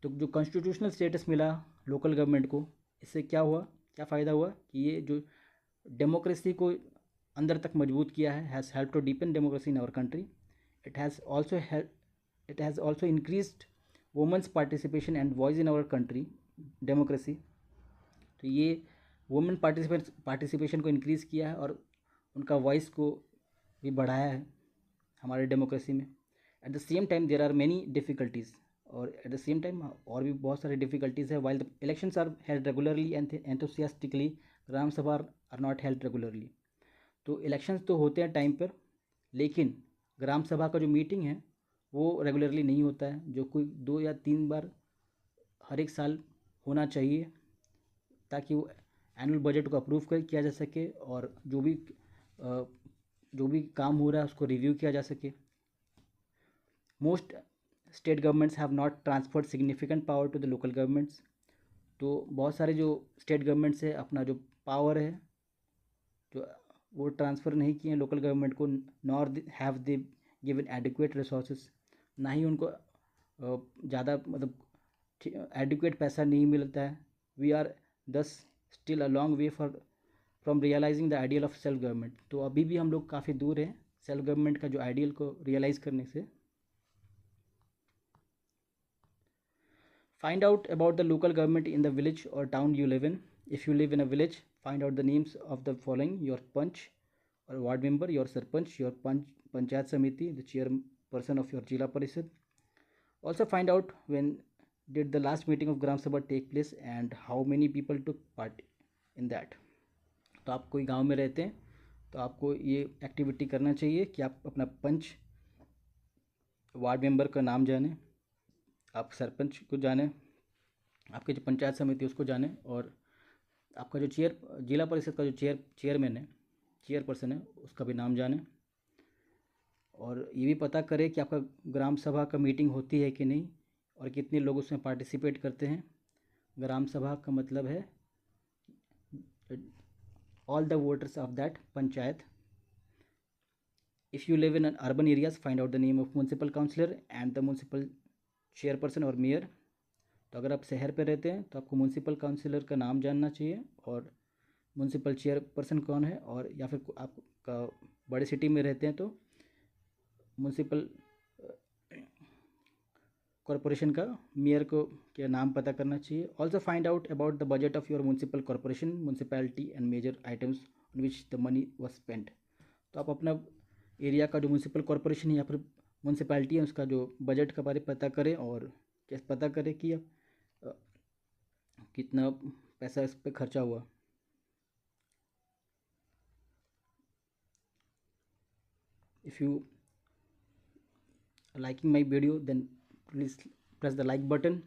तो जो कॉन्स्टिट्यूशनल स्टेटस मिला लोकल गवर्नमेंट को, इससे क्या हुआ, क्या फ़ायदा हुआ कि ये जो डेमोक्रेसी को अंदर तक मजबूत किया है, has help to deepen democracy in our country. It has also increased women's participation and voice in our country democracy. तो ये वुमेन पार्टिसिपेशन को इंक्रीज़ किया है और उनका वॉइस को भी बढ़ाया है हमारे डेमोक्रेसी में। At the same time there are many difficulties, और एट द सेम टाइम और भी बहुत सारी डिफ़िकल्टीज़ है। While the elections are held regularly and enthusiastically, gram sabha are not held regularly. तो इलेक्शंस तो होते हैं टाइम पर, लेकिन ग्राम सभा का जो मीटिंग है वो रेगुलरली नहीं होता है, जो कोई 2 या 3 बार हर एक साल होना चाहिए, ताकि वो एनुअल बजट को अप्रूव किया जा सके और जो भी काम हो रहा है उसको रिव्यू किया जा सके। Most state governments have not transferred significant power to the local governments. तो बहुत सारे जो स्टेट गवर्नमेंट्स है अपना जो पावर है जो वो ट्रांसफ़र नहीं किए हैं लोकल गवर्नमेंट को, nor have they given adequate resources. ना ही उनको ज़्यादा मतलब एडिक्वेट पैसा नहीं मिलता है। We are thus still a long way from realising the ideal of self government. तो अभी भी हम लोग काफ़ी दूर हैं सेल्फ गवर्नमेंट का जो आइडियल को रियलाइज़ करने से। Find out about the local government in the village or town you live in. If you live in a village, find out the names of the following: your panch or ward member, your sarpanch, your panchayat samiti, the chairperson of your jila parishad. Also find out when did the last meeting of gram sabha take place and how many people took part in that. तो आप कोई गांव में रहते हैं तो आपको ये एक्टिविटी करना चाहिए कि आप अपना पंच, वार्ड मेंबर का नाम जानें, आप सरपंच को जाने, आपके जो पंचायत समिति उसको जाने, और आपका जो जिला परिषद का जो चेयरपर्सन है उसका भी नाम जाने। और ये भी पता करें कि आपका ग्राम सभा का मीटिंग होती है कि नहीं और कितने लोग उसमें पार्टिसिपेट करते हैं। ग्राम सभा का मतलब है all the voters of that panchayat. If you live in an urban areas, find out the name of municipal councillor and the municipal chairperson और मेयर। तो अगर आप शहर पे रहते हैं तो आपको म्यूनसिपल काउंसलर का नाम जानना चाहिए और म्यूनसिपल चेयरपर्सन कौन है, और या फिर आपका बड़े सिटी में रहते हैं तो म्यूनसिपल कॉरपोरेशन का मेयर को क्या नाम पता करना चाहिए। Also find out about the budget of your municipal corporation, municipality and major items on which the money was spent. तो आप अपना एरिया का जो म्यूनसिपल कॉरपोरेशन है या फिर म्यूनसिपैलिटी है उसका जो बजट का बारे पता करें और कैसे पता करें कि कितना पैसा इस पर खर्चा हुआ। If you liking my video, then please press the like button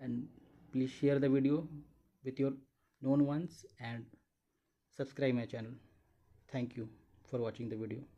and please share the video with your known ones and subscribe my channel. Thank you for watching the video.